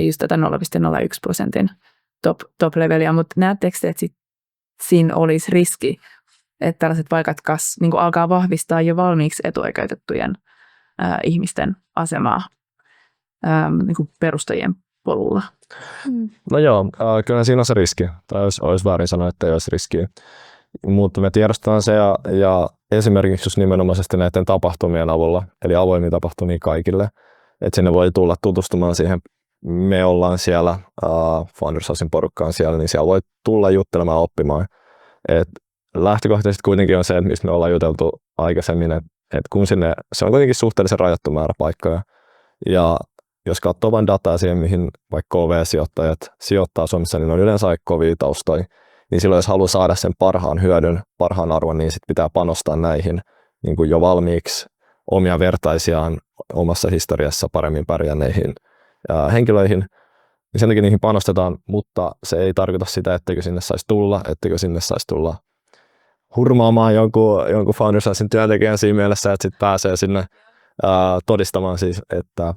just tätä 0,01% top-leveliä, mutta näettekö te, että siinä olisi riski, että tällaiset paikat niin kuin alkaa vahvistaa jo valmiiksi etuoikeutettujen ihmisten asemaa niin kuin perustajien polulla? No joo, kyllä siinä on se riski. Tai olisi väärin sanoa, että ei olisi riskiä. Mutta me tiedostetaan se ja esimerkiksi just nimenomaisesti näiden tapahtumien avulla, eli avoimia tapahtumia kaikille, että sinne voi tulla tutustumaan siihen. Me ollaan siellä, Founders Housen porukkaan siellä, niin siellä voi tulla juttelemaan oppimaan. Et lähtökohtaisesti kuitenkin on se, että mistä me ollaan juteltu aikaisemmin, että kun sinne, se on kuitenkin suhteellisen rajattu määrä paikkoja. Ja jos katsoo vain dataa siihen, mihin vaikka KV-sijoittajat sijoittaa Suomessa, niin ne on yleensä aika kovia taustoja. Niin silloin, jos haluaa saada sen parhaan hyödyn, parhaan arvon, niin sitten pitää panostaa näihin niin kuin jo valmiiksi omia vertaisiaan omassa historiassa paremmin pärjänneihin henkilöihin. Niin sen takia niihin panostetaan, mutta se ei tarkoita sitä, etteikö sinne saisi tulla hurmaamaan jonkun Founders Housen työntekijän siinä mielessä, että sitten pääsee sinne todistamaan siis, että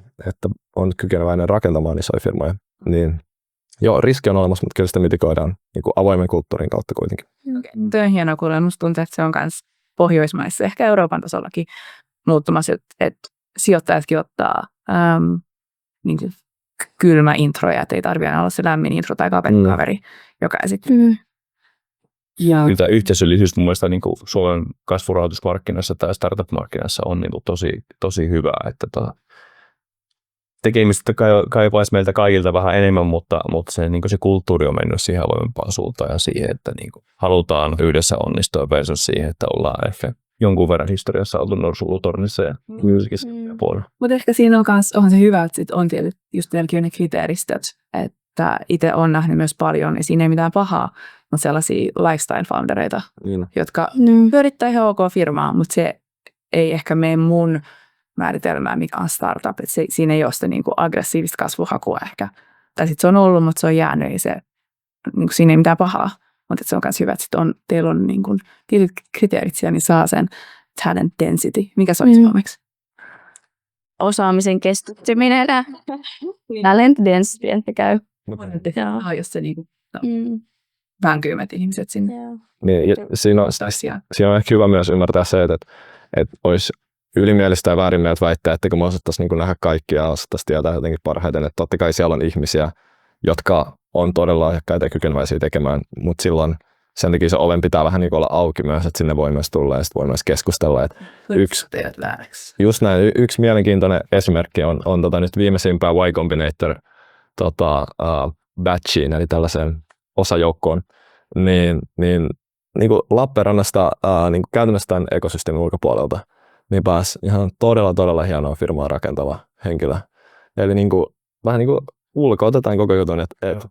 on kykeneväinen rakentamaan isoja firmoja. Niin joo, riski on olemassa, mutta kyllä sitä mitikoidaan niin kuin avoimen kulttuurin kautta kuitenkin. Tuo on hienoa kuulla. Minusta tuntuu, että se on myös Pohjoismaissa, ehkä Euroopan tasollakin muuttumassa, että sijoittajatkin ottaa niin kylmä introja, että ei tarvitse olla se lämmin intro tai kaveri, joka esittää. Ja Kyllä tämä yhteisöllisyys mun mielestä niin kuin Suomen kasvurahoitusmarkkinassa tai startup-markkinassa on niin kuin tosi hyvää, että tekemistä kaipaisi meiltä kaikilta vähän enemmän, mutta se, niin kuin se kulttuuri on mennyt siihen avoimempaan suuntaan ja siihen, että niin kuin halutaan yhdessä onnistua versus siihen, että ollaan ehkä jonkun verran historiassa oltu norsulutornissa ja musiikissa puolella. mutta ehkä siinä on se hyvä, että sit on just teilläkin ne kriteeristöt, että itse olen nähnyt myös paljon, ja siinä ei mitään pahaa, mutta sellaisia lifestyle-foundereita, jotka pyörittää ihan ok firmaa, mutta se ei ehkä mene mun määritelmää, mikä on startup, että siinä ei ole sitä niin kuin aggressiivista kasvuhakua ehkä. Tai sitten se on ollut, mutta se on jäänyt, ja se, niin kuin siinä ei mitään pahaa, mutta se on myös hyvä, että teillä on niin kuin tietyt kriteerit siellä, niin saa sen talent density. Mikä se olisi suomeksi? Osaamisen keskittyminen. Talent density, että käy. Jos se niin kuin vänkyymmät ihmiset sinne. Niin, siinä on ehkä hyvä myös ymmärtää se, että olisi ylimielistä ja väärinmielistä väittää, että kun me osattaisiin niin nähdä kaikkia ja osattaisiin tietää jotenkin parhaiten, että totta kai siellä on ihmisiä, jotka on todella lahjakkaita ja kykeneväisiä tekemään, mutta silloin sen takia se oven pitää vähän niin olla auki myös, että sinne voi myös tulla ja sitten voi myös keskustella. Että just näin, yksi mielenkiintoinen esimerkki on nyt viimeisimpään Y Combinator batchiin, eli tällaiseen osajoukkoon, niin kuin Lappeenrannasta niin kuin käytännössä tämän ekosysteemin ulkopuolelta, niin pääsi ihan todella hienoa firmaa rakentava henkilö. Eli niin kuin, vähän niin kuin ulkoitetaan koko jutun, että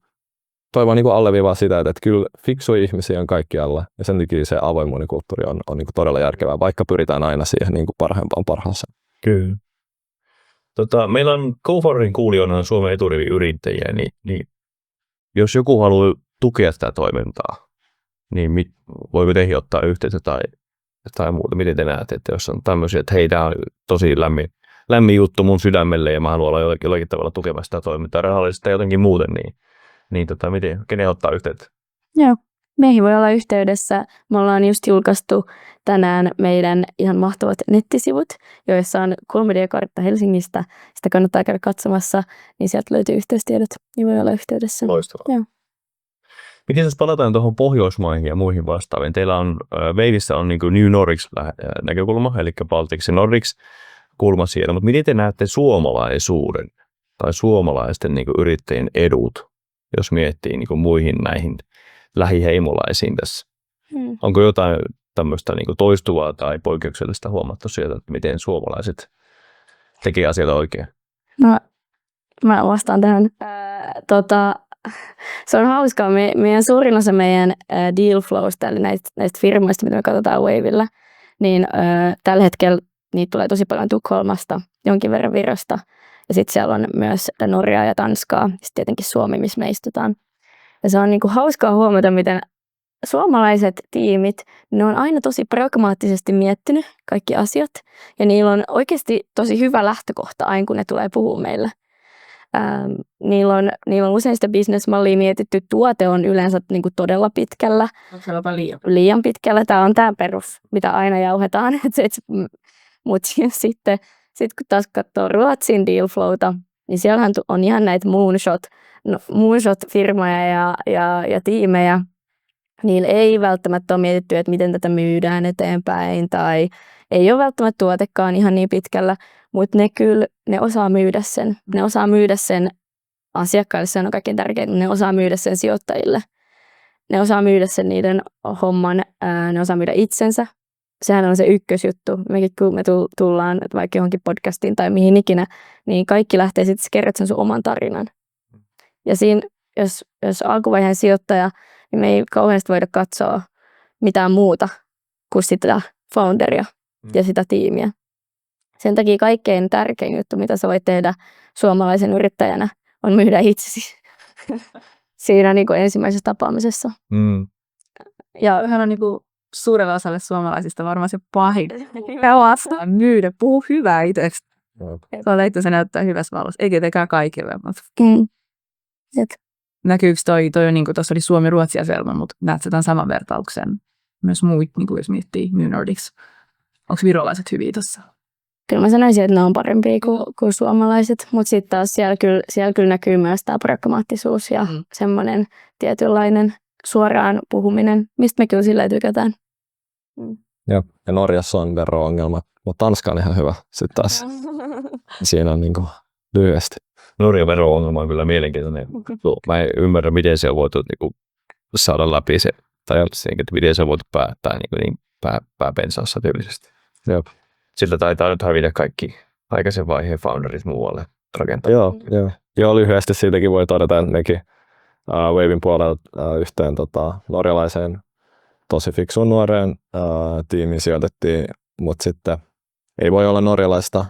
toi vaan niin kuin alleviivaa sitä, että kyllä fiksuja ihmisiä on kaikkialla, ja sen takia se avoimuuden kulttuuri on niin kuin todella järkevää, vaikka pyritään aina siihen niin kuin parhaaseen. Kyllä. Meillä on GoFoundin kuulijoina Suomen eturiviyrittäjiä, niin jos joku haluaa tukea tätä toimintaa, niin voiko teihin ottaa yhteyttä tai muuta? Miten te näette, että jos on tämmöisiä, että hei, tämä on tosi lämmin juttu mun sydämelle ja mä haluan olla jollakin tavalla tukemassa sitä toimintaa rahallisesti tai jotenkin muuten, niin kenen ottaa yhteyttä? Joo, meihin voi olla yhteydessä. Me ollaan just julkaistu tänään meidän ihan mahtavat nettisivut, joissa on 3D-kartta Helsingistä. Sitä kannattaa käydä katsomassa, niin sieltä löytyy yhteystiedot, niin voi olla yhteydessä. Loistavaa. Joo. Miten jos palataan tuohon Pohjoismaihin ja muihin vastaaviin? Teillä on Wavissa on niin kuin New Nordics näkökulma, eli Baltics ja Nordics kulma siellä, mutta miten te näette suomalaisuuden tai suomalaisten niin kuin yrittäjien edut, jos miettii niin kuin muihin näihin lähiheimolaisiin tässä? Onko jotain tämmöistä niin kuin toistuvaa tai poikkeuksellista huomattu sieltä, että miten suomalaiset tekee asioita oikein? No, mä vastaan tähän. Se on hauskaa. Meidän suurin osa meidän deal flowsta, eli näistä firmoista, mitä me katsotaan Wavella, niin tällä hetkellä niitä tulee tosi paljon Tukholmasta, jonkin verran Virosta. Ja sitten siellä on myös Norjaa ja Tanskaa, sitten tietenkin Suomi, missä me istutaan. Ja se on niinku hauskaa huomata, miten suomalaiset tiimit, ne on aina tosi pragmaattisesti miettinyt kaikki asiat. Ja niillä on oikeasti tosi hyvä lähtökohta aina, kun ne tulee puhua meille. Niillä on usein sitä business-mallia mietitty. Tuote on yleensä niinku todella pitkällä. Onko se jopa Liian pitkällä. Tämä on tämä perus, mitä aina jauhetaan. Mutta sitten kun taas katsoo Ruotsin deal flowta, niin siellähän on ihan näitä moonshot-firmoja ja tiimejä. Niillä ei välttämättä ole mietitty, että miten tätä myydään eteenpäin tai ei ole välttämättä tuotekaan ihan niin pitkällä, mutta ne osaa myydä sen. Ne osaa myydä sen asiakkaille, se on kaikkein tärkeintä, ne osaa myydä sen sijoittajille. Ne osaa myydä sen niiden homman, ne osaa myydä itsensä. Sehän on se ykkösjuttu. Mekin kun me tullaan vaikka johonkin podcastiin tai mihin ikinä, niin kaikki lähtee sitten, että kerrot sen sun oman tarinan. Ja siinä, jos alkuvaiheen sijoittaja, niin me ei kauheasti voida katsoa mitään muuta kuin sitä founderia ja sitä tiimiä. Sen takia kaikkein tärkein juttu, mitä sä voit tehdä suomalaisen yrittäjänä, on myydä itsesi siinä niin kuin ensimmäisessä tapaamisessa. Ja yhden on niin kuin suurelle osalle suomalaisista varmaan se pahin. Myydä, puhu hyvää itseksi. Se on leitty, se näyttää hyvässä valossa. Ei tietenkään kaikille, mutta näkyykö toi on niin kuin tuossa oli Suomi, Ruotsi ja Selma, mutta näet tämän saman vertauksen. Myös muut, niin kuin jos miettii New Nordics. Onko virolaiset hyviä tuossa? Kyllä mä sanoisin, että ne on parempia kuin suomalaiset, mutta sitten taas siellä kyllä näkyy myös tämä pragmaattisuus ja semmoinen tietynlainen suoraan puhuminen, mistä me kyllä silleen tykätään. Ja Norjassa on vero-ongelma, mutta Tanska on ihan hyvä sitten taas. Siinä on niinku lyhyesti. Norjan vero-ongelma on kyllä mielenkiintoinen. Mä en ymmärrä, miten se on voitu niinku saada läpi se, tai että miten se on voitu päättää niin pääpensaassa tyylisesti. Jop. Sillä taitaa nyt hävitä kaikki aikaisen vaiheen founderit muualle rakentaa. Joo, lyhyesti siitäkin voi todeta, että nekin Wavin puolelta yhteen norjalaiseen tosi fiksuun nuoreen tiimiin sijoitettiin, mutta sitten ei voi olla norjalaista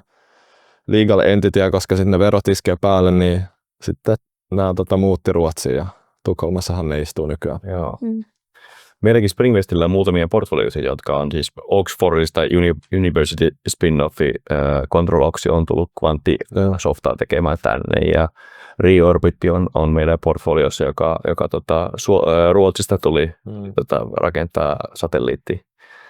legal entityä, koska sitten ne verot iskee päälle, niin sitten nämä muutti Ruotsiin ja Tukholmassahan ne istuu nykyään. Joo. Meilläkin Springvestillä on muutamia portfolioita, jotka on siis Oxfordista University spin-offi. Control Ox on tullut kvanttisoftaa tekemään tänne ja Reorbit on meidän portfoliossa, joka Ruotsista tuli rakentaa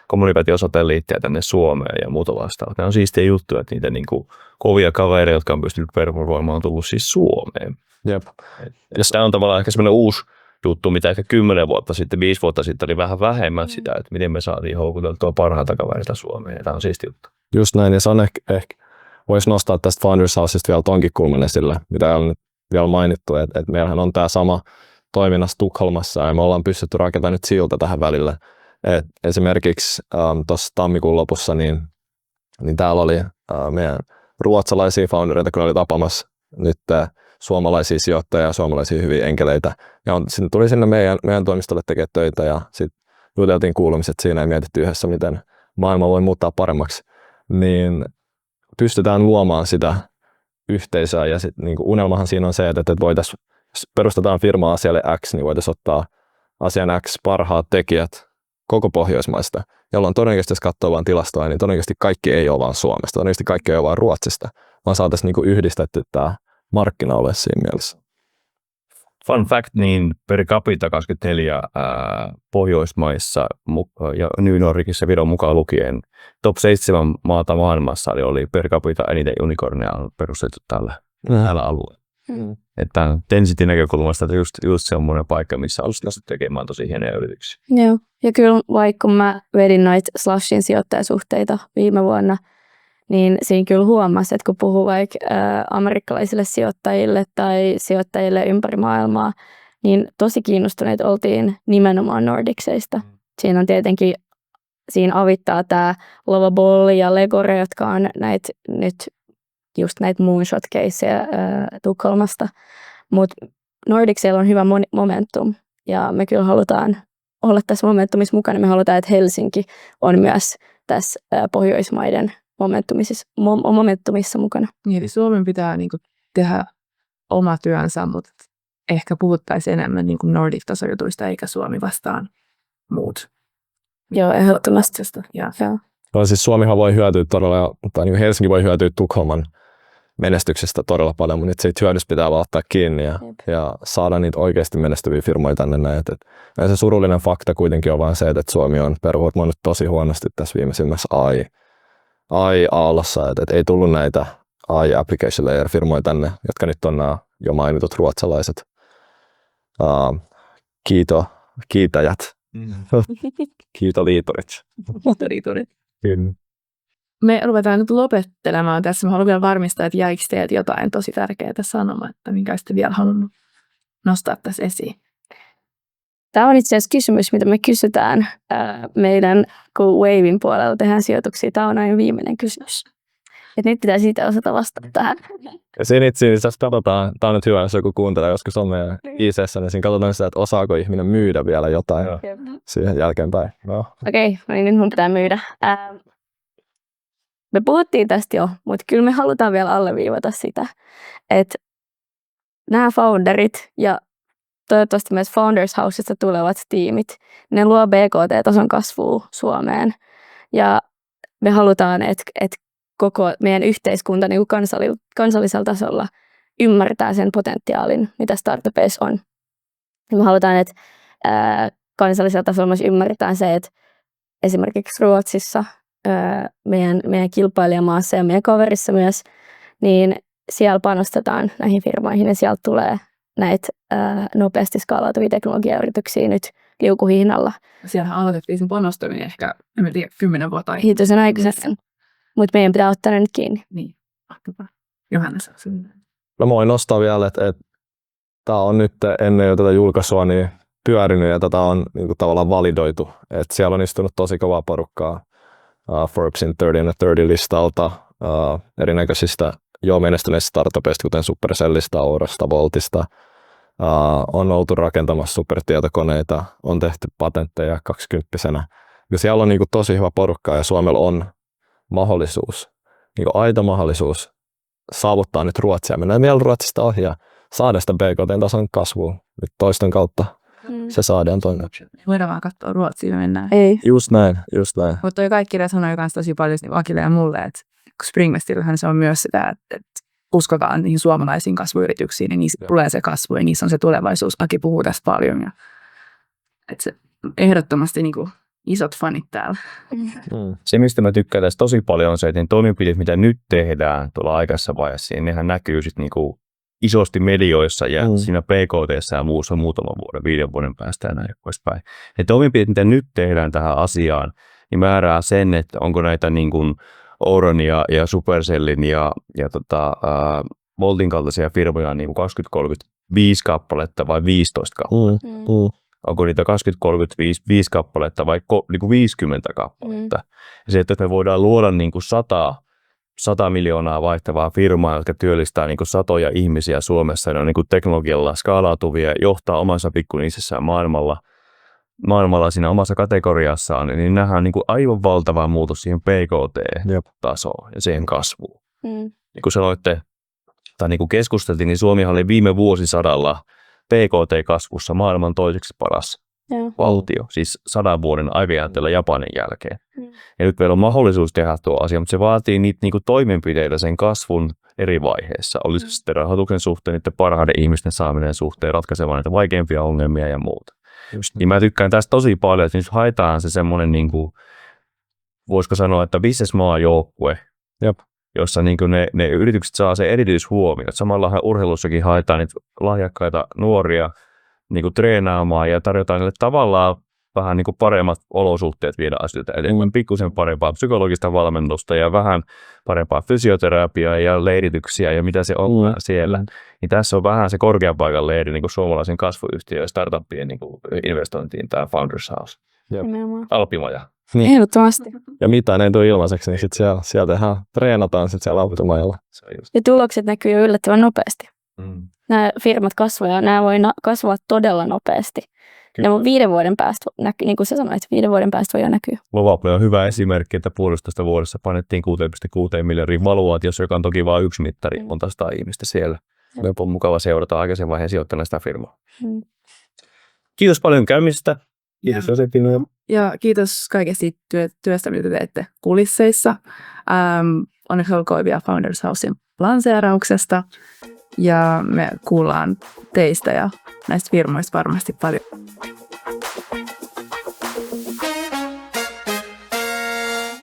kommunikaatiosatelliittia tänne Suomeen ja muuta vastaavaa. Nämä on siistiä juttuja, että niitä niinku kovia kavereita, jotka on pystynyt performoimaan, on tullut siis Suomeen. Jep. Ja tämä on tavallaan ehkä semmoinen uusi juttu, mitä ehkä 10 vuotta sitten, 5 vuotta sitten oli vähän vähemmän sitä, että miten me saatiin houkuteltua parhaita kavereita Suomeen. Tämä on siisti juttu. Just näin, ja se on ehkä voisi nostaa tästä Founders Housesta vielä tonkin kulman esille, mitä on nyt vielä mainittu, että meillähän on tämä sama toiminnassa Tukholmassa, ja me ollaan pystytty rakentamaan nyt silta tähän välille. Et esimerkiksi tuossa tammikuun lopussa, niin täällä oli meidän ruotsalaisia foundereita, kun oli tapaamassa nyt suomalaisia sijoittajia ja suomalaisia hyviä enkeleitä. Ja sitten tuli sinne meidän toimistolle tekemään töitä ja sitten juteltiin kuulumiset siinä ja mietittiin yhdessä, miten maailma voi muuttaa paremmaksi. Niin pystytään luomaan sitä yhteisöä ja sitten niinku unelmahan siinä on se, että voitaisiin, jos perustetaan firmaa asialle X, niin voitaisiin ottaa asian X parhaat tekijät koko Pohjoismaista, jolloin todennäköisesti, jos katsoo vain tilastoa, niin todennäköisesti kaikki ei ole vain Suomesta, todennäköisesti kaikki ei ole vain Ruotsista, vaan saataisiin niinku yhdistetty tämä markkina-alue siinä mielessä. Fun fact, niin per capita 24 Pohjoismaissa ja New Yorkissa Viron mukaan lukien top 7 maata maailmassa oli per capita eniten unicornia on perustettu tällä alueella. Että density-näkökulmasta että just semmoinen paikka, missä olisi lähtenyt tekemään tosi hienoja yrityksiä. Joo, ja kyllä vaikka kun mä vedin noita Slushin sijoittajasuhteita viime vuonna, niin siinä kyllä huomasi, että kun puhuu vaikka amerikkalaisille sijoittajille tai sijoittajille ympäri maailmaa, niin tosi kiinnostuneet oltiin nimenomaan Nordicseista. Siinä on tietenkin, siinä avittaa tämä Lovable ja Legore, jotka on just näitä moonshot-keissejä Tukholmasta. Mutta Nordicseilla on hyvä momentum ja me kyllä halutaan olla tässä momentumissa mukana. Me halutaan, että Helsinki on myös tässä Pohjoismaiden momentumissa mukana. Eli Suomen pitää niinku tehdä oma työnsä, mutta ehkä puhuttaisiin enemmän niinku Nordic-tasojutuista eikä Suomi vastaan muut. Joo, ehdottomasti. Ja. No, siis Suomihan voi hyötyä todella, tai niin Helsinki voi hyötyä Tukholman menestyksestä todella paljon, mutta siitä hyödystä pitää vaan ottaa kiinni ja saada niitä oikeasti menestyviä firmoja tänne näin. Se surullinen fakta kuitenkin on vaan se, että Suomi on performoinut tosi huonosti tässä viimeisimmässä AI-aallossa, että ei tullut näitä AI application layer firmoja tänne, jotka nyt on nämä jo mainitut ruotsalaiset kiitäjät. Kiitoliiturit. Me ruvetaan nyt lopettelemaan tässä. Mä haluan vielä varmistaa, että jäikö teiltä jotain tosi tärkeää sanomatta, minkä olisitte vielä halunnut nostaa tässä esiin. Tämä on itse asiassa kysymys, mitä me kysytään meidän, kun Waven puolella tehdään sijoituksia. Tämä on aina viimeinen kysymys. Että nyt pitää siitä osata vastata tähän. Ja siinä itse asiassa katsotaan, tämä on nyt hyvä, jos joku kuuntelee joskus on meidän IC:ssä, niin siinä katsotaan sitä, että osaako ihminen myydä vielä jotain siihen jälkeenpäin. No. Okei, no niin nyt mun pitää myydä. Me puhuttiin tästä jo, mutta kyllä me halutaan vielä alleviivata sitä, että nämä founderit ja toivottavasti myös Founders Housesta tulevat tiimit, ne luo BKT-tason kasvua Suomeen. Ja me halutaan, että koko meidän yhteiskunta niin kuin kansallisella tasolla ymmärtää sen potentiaalin, mitä startupeissa on. Ja me halutaan, että kansallisella tasolla myös ymmärretään se, että esimerkiksi Ruotsissa, meidän kilpailijamaassa ja meidän kaverissa myös, niin siellä panostetaan näihin firmoihin ja sieltä tulee näitä nopeasti skaalautuvia teknologiayrityksiä nyt liukuhihnalla. Siellähän aloitettiin sen panostaminen ehkä, en tiedä, 10 vuotta aikaa. Kiitos sen aikaisesti. Mutta meidän pitää ottaa ne nyt kiinni. Niin, Johannes. No voin nostaa vielä, että tämä on nyt ennen jo tätä julkaisua niin pyörinyt ja tätä on niin kuin tavallaan validoitu. Et siellä on istunut tosi kovaa porukkaa Forbesin 30 listalta erinäköisistä jo menestyneistä startupeista, kuten Supercellista, Aurasta, Voltista. On oltu rakentamassa supertietokoneita, on tehty patentteja 20-vuotiaana. Ja siellä on niin kuin tosi hyvä porukka ja Suomella on mahdollisuus, niin kuin aito mahdollisuus saavuttaa nyt Ruotsia. Mennään vielä Ruotsista ohi ja saada sitä BKT-tason kasvua nyt toisten kautta. Se saadaan toinen. Voidaan vaan katsoa Ruotsiin ja mennään. Ei. Just näin. Mutta toi kaikki resonoi myös tosi paljon niin Akille ja mulle, että Springvestillähän se on myös sitä, että uskotaan niihin suomalaisiin kasvuyrityksiin ja niissä tulee se kasvu ja niissä on se tulevaisuus. Aki puhuu tästä paljon ja että se ehdottomasti niin kuin isot fanit täällä. Se, mistä mä tykkään tässä tosi paljon on se, että ne toimenpiteet, mitä nyt tehdään tuolla aikaisessa vaiheessa, niin nehän näkyy sitten niinku isosti medioissa ja siinä PKT:ssä ja muussa muutaman vuoden, 5 vuoden päästä ja näin poispäin. Ne toimenpiteet, mitä nyt tehdään tähän asiaan, niin määrää sen, että onko näitä niin kuin Ouron ja Supercellin ja Voltin kaltaisia firmoja niin 20-35 kappaletta vai 15 kappaletta. Onko niitä 20-35 kappaletta vai niin kuin 50 kappaletta. Ja se, että me voidaan luoda niin kuin 100 miljoonaa vaihtavaa firmaa, jotka työllistää niin kuin satoja ihmisiä Suomessa, ne on niin kuin teknologialla skaalautuvia, johtaa omassa pikkuniisessään maailmalla siinä omassa kategoriassaan, niin nähdään niin kuin aivan valtava muutos siihen PKT-tasoon ja siihen kasvuun. Niin kuin sanoitte, tai niin kuin keskusteltiin, niin Suomihan oli viime vuosisadalla PKT-kasvussa maailman toiseksi paras valtio, siis 100 vuoden aikajänteellä Japanin jälkeen. Ja nyt meillä on mahdollisuus tehdä tuo asia, mutta se vaatii niitä niin kuin toimenpiteitä sen kasvun eri vaiheissa. Olisi se sitten rahoituksen suhteen, niiden parhaiden ihmisten saaminen suhteen, ratkaisemaan näitä vaikeimpia ongelmia ja muuta. Niin mä tykkään tästä tosi paljon, että nyt haetaan se semmoinen, niin kuin, voisiko sanoa, että business-maajoukkue, jossa niin kuin ne yritykset saa sen erityishuomioon. Samallahan urheilussakin haetaan niitä lahjakkaita nuoria niin kuin treenaamaan ja tarjotaan niille tavallaan vähän niin kuin paremmat olosuhteet viedä asioita. Eli pikkusen parempaa psykologista valmennusta ja vähän parempaa fysioterapiaa ja leirityksiä ja mitä se on siellä. Niin tässä on vähän se korkean paikan leiri niin kuin suomalaisen kasvuyhtiön ja startuppien niin kuin investointiin, tämä Founders House. Alpimaja. Niin. Ehdottomasti. Ja mitään ei tule ilmaiseksi, niin sitten siellä treenataan sitten siellä Alpimajalla. Ja tulokset näkyy jo yllättävän nopeasti. Nämä firmat kasvaa ja nämä voi kasvaa todella nopeasti. Ne on 5 vuoden päästä näkyy, niin kuin sä sanoit, 5 vuoden päästä voi jo näkyä. Lovaplay on hyvä esimerkki, että 1,5 vuodessa painettiin 6,6 miljardia valuaatiossa, joka on toki vain yksi mittari, monta sataa ihmistä siellä. On mukava seurata aikaisen vaiheen sijoittajana sitä firmaa. Kiitos paljon käymisestä. Kiitos Josefina. Ja kiitos kaikesta siitä työstä, mitä teette kulisseissa. Onneksi olkoon vielä Founders Housein lanseerauksesta. Ja me kuullaan teistä ja näistä firmoista varmasti paljon